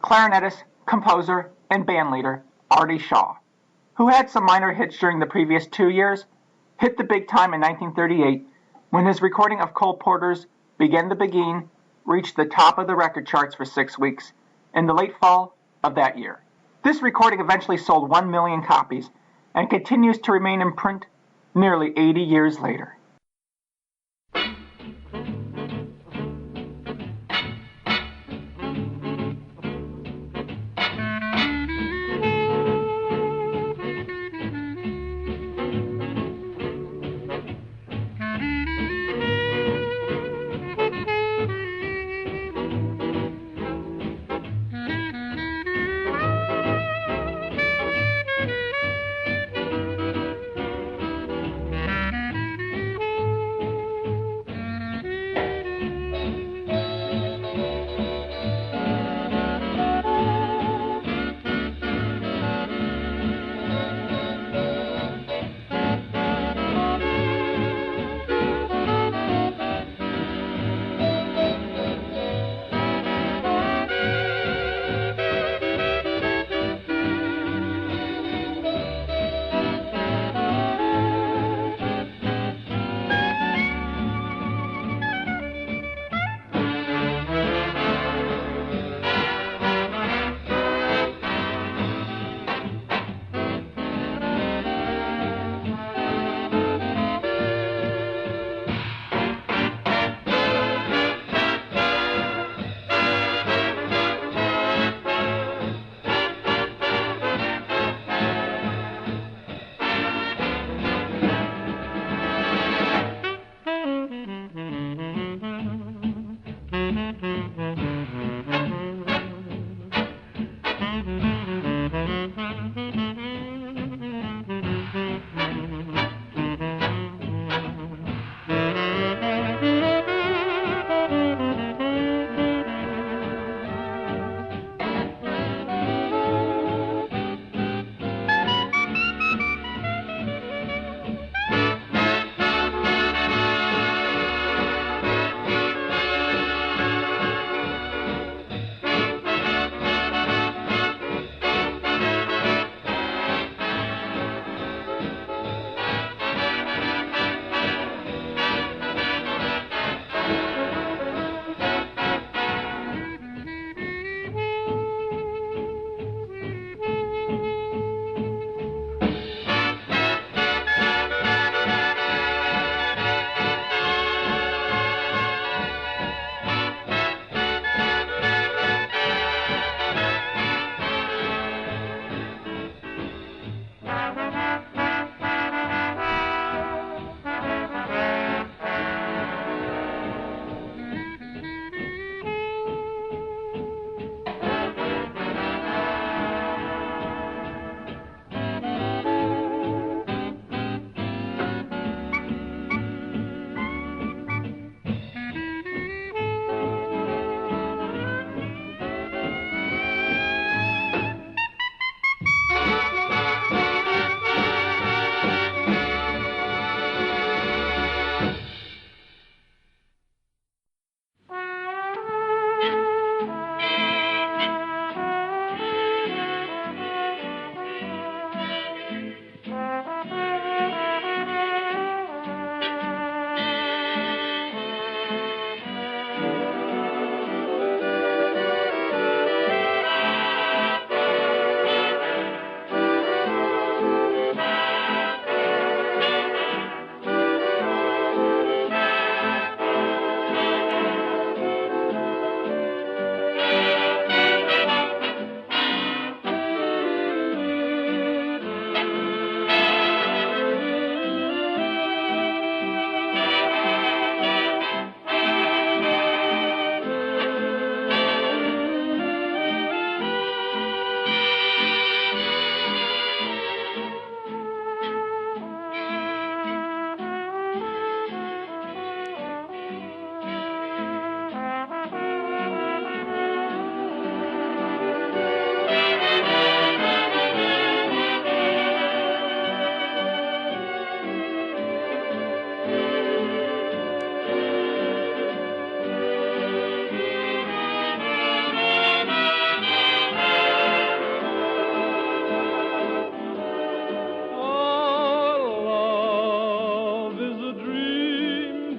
clarinetist, composer, and bandleader Artie Shaw, who had some minor hits during the previous 2 years, hit the big time in 1938 when his recording of Cole Porter's Begin the Beguine reached the top of the record charts for 6 weeks in the late fall of that year. This recording eventually sold 1 million copies and continues to remain in print nearly 80 years later.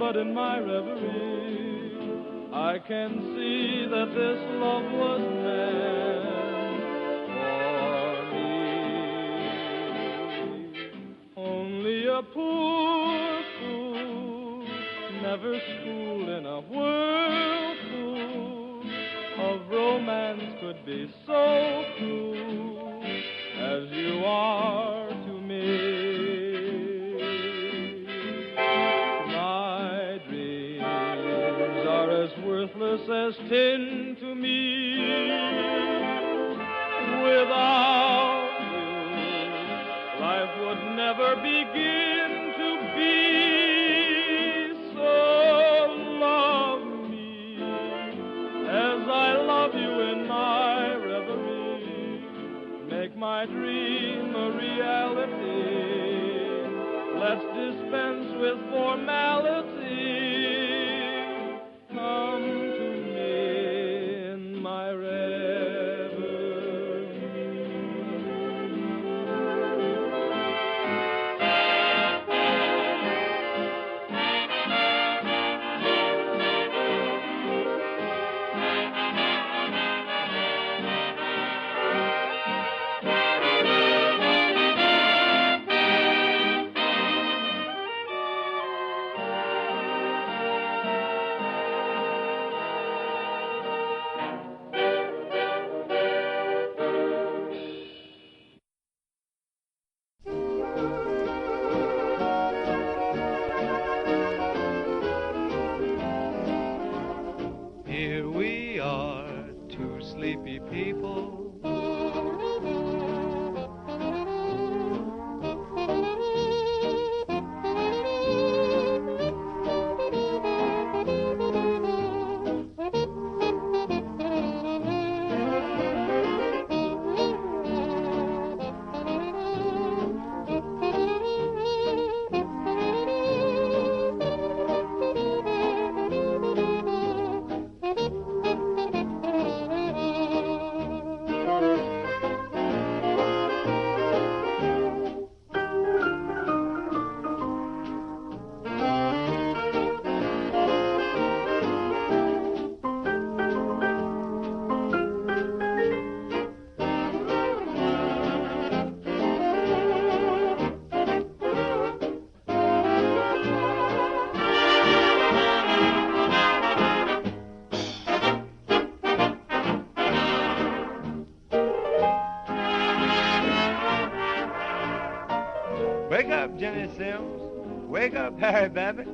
but in my reverie I can see that this love was meant for me. Only a poor fool, never schooled in a whirlpool of romance, could be so cruel as you are to me. My dreams are as worthless as tin to me. Without you, life would never begin to be. So love me as I love you in my reverie. Make my dream a reality. Let's dispense with formality. Come to me in my Here we are, two sleepy people. Wake up, Jenny Sims. Wake up, Harry Babbitt.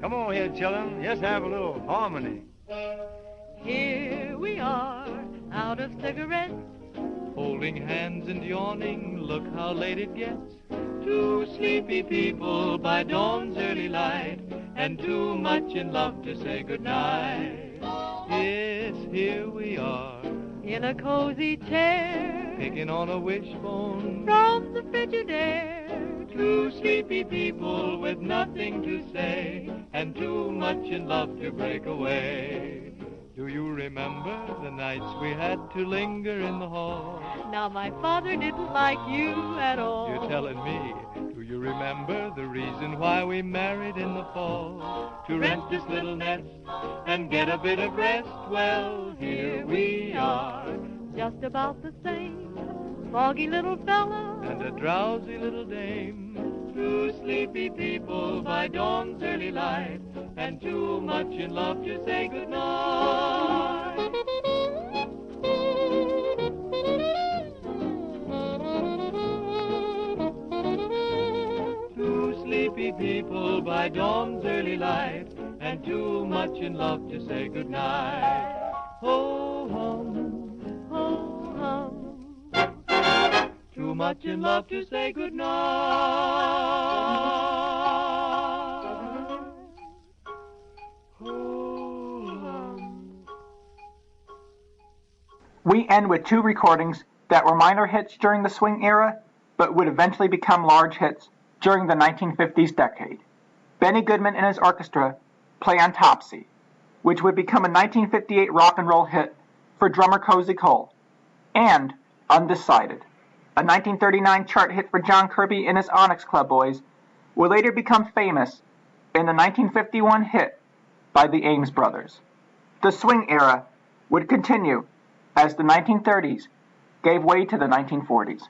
Come on here, children. Let's have a little harmony. Here we are, out of cigarettes, Holding hands and yawning, look how late it gets. Two sleepy people by dawn's early light, and too much in love to say goodnight. Yes, here we are, in a cozy chair, picking on a wishbone from the frigid air. Two sleepy people with nothing to say, and too much in love to break away. Do you remember the nights we had to linger in the hall? Now my father didn't like you at all. You're telling me. Do you remember the reason why we married in the fall? To rent this little nest and get a bit of rest. Well, here we are, just about the same, foggy little fella and a drowsy little dame. Two sleepy people by dawn's early light, and too much in love to say goodnight. Two sleepy people by dawn's early light, and too much in love to say goodnight. Ho hum, ho hum. Too much in love to say goodnight. We end with two recordings that were minor hits during the swing era, but would eventually become large hits during the 1950s decade. Benny Goodman and his orchestra play on Topsy, which would become a 1958 rock and roll hit for drummer Cozy Cole, and Undecided, a 1939 chart hit for John Kirby and his Onyx Club Boys, would later become famous in the 1951 hit by the Ames Brothers. The swing era would continue as the 1930s gave way to the 1940s.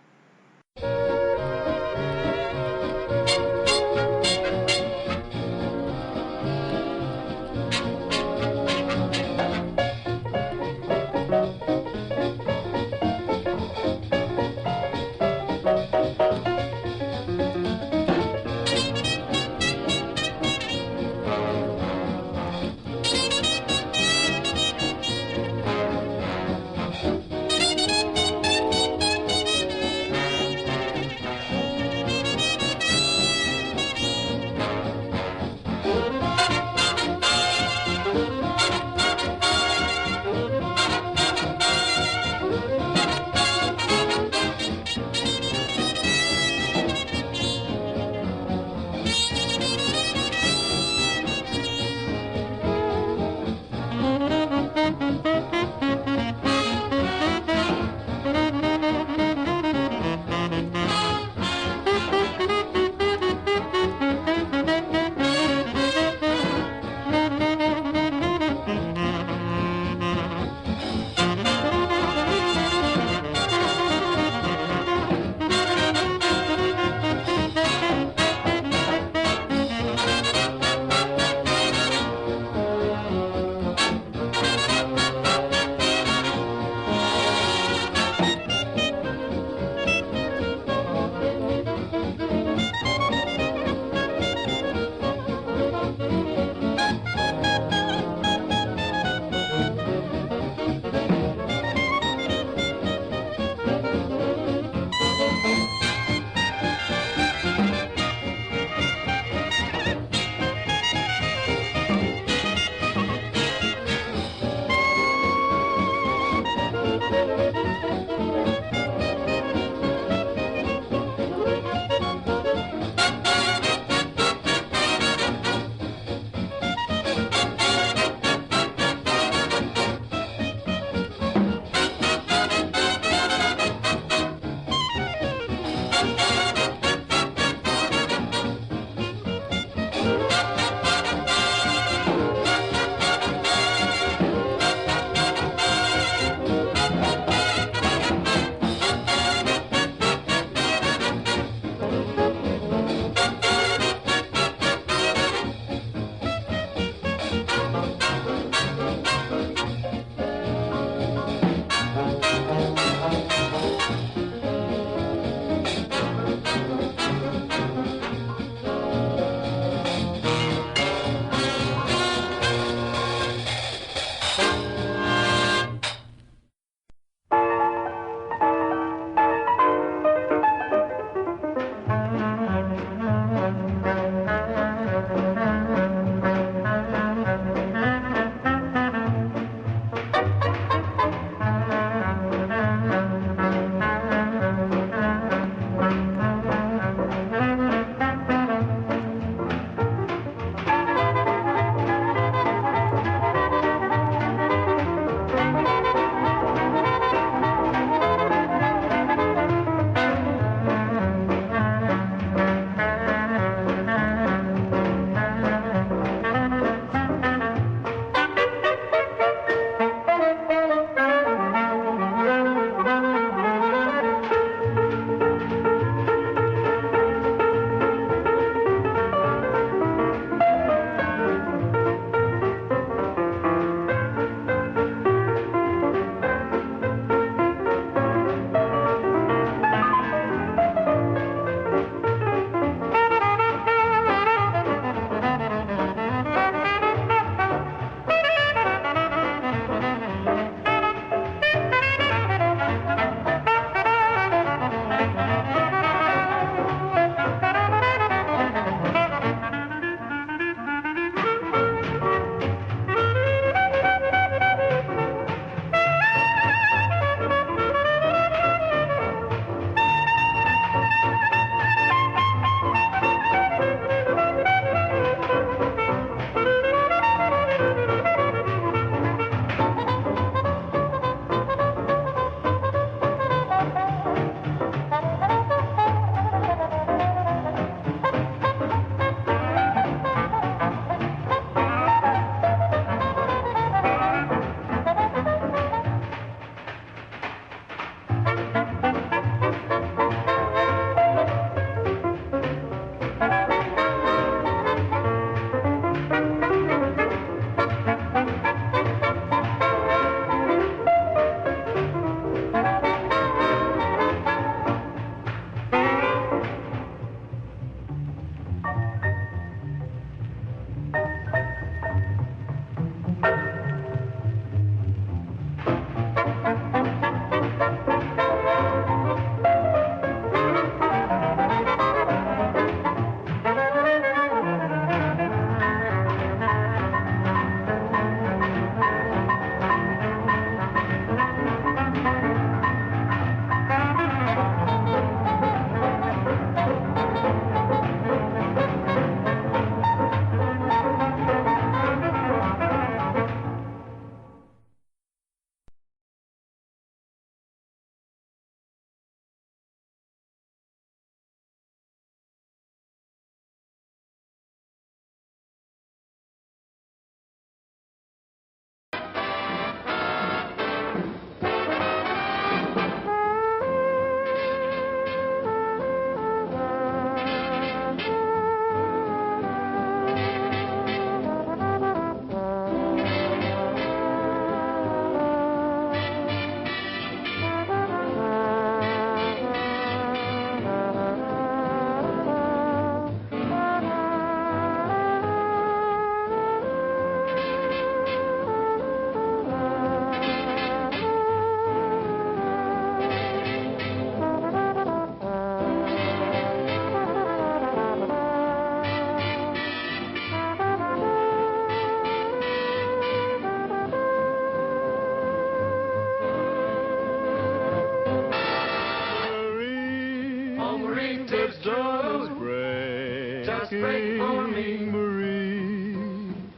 waking, Marie.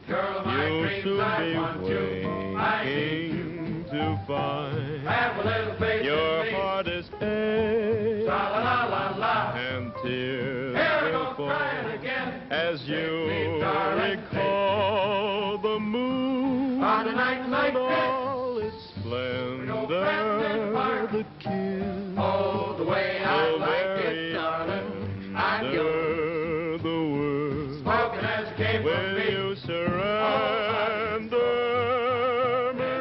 Girl, my You'll dreams soon I be want to. I waking to find have a little faith your in me. heart is ached La la la la. and tears Here will goes fall crying again. as you Take me, darling, recall the moon On a night like and this, all its no friends in splendor, part. the kiss, Oh, the way I the like very it, darling. I'm yours. under the world. Smoking as you came from Will me. you surrender me?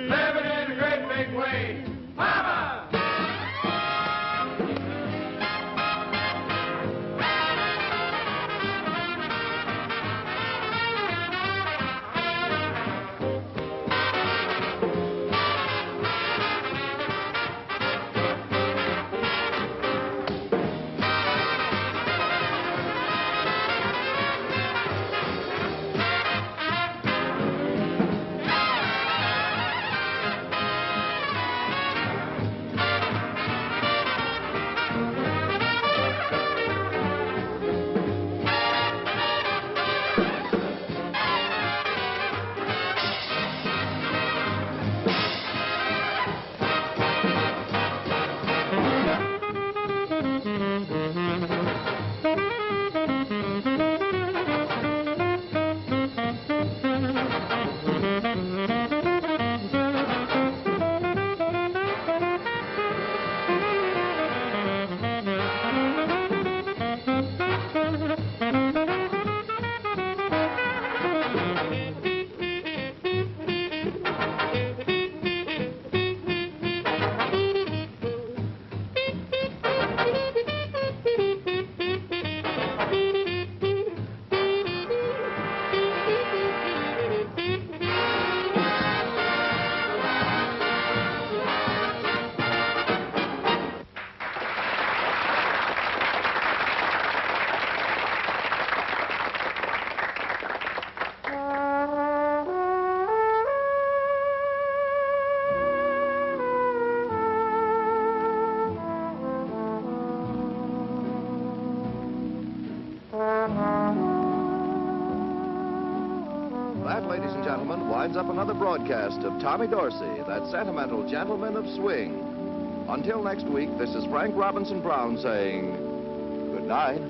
Living in a great big way. Mama! That, ladies and gentlemen, winds up another broadcast of Tommy Dorsey, that sentimental gentleman of swing. Until next week, this is Frank Robinson Brown saying good night.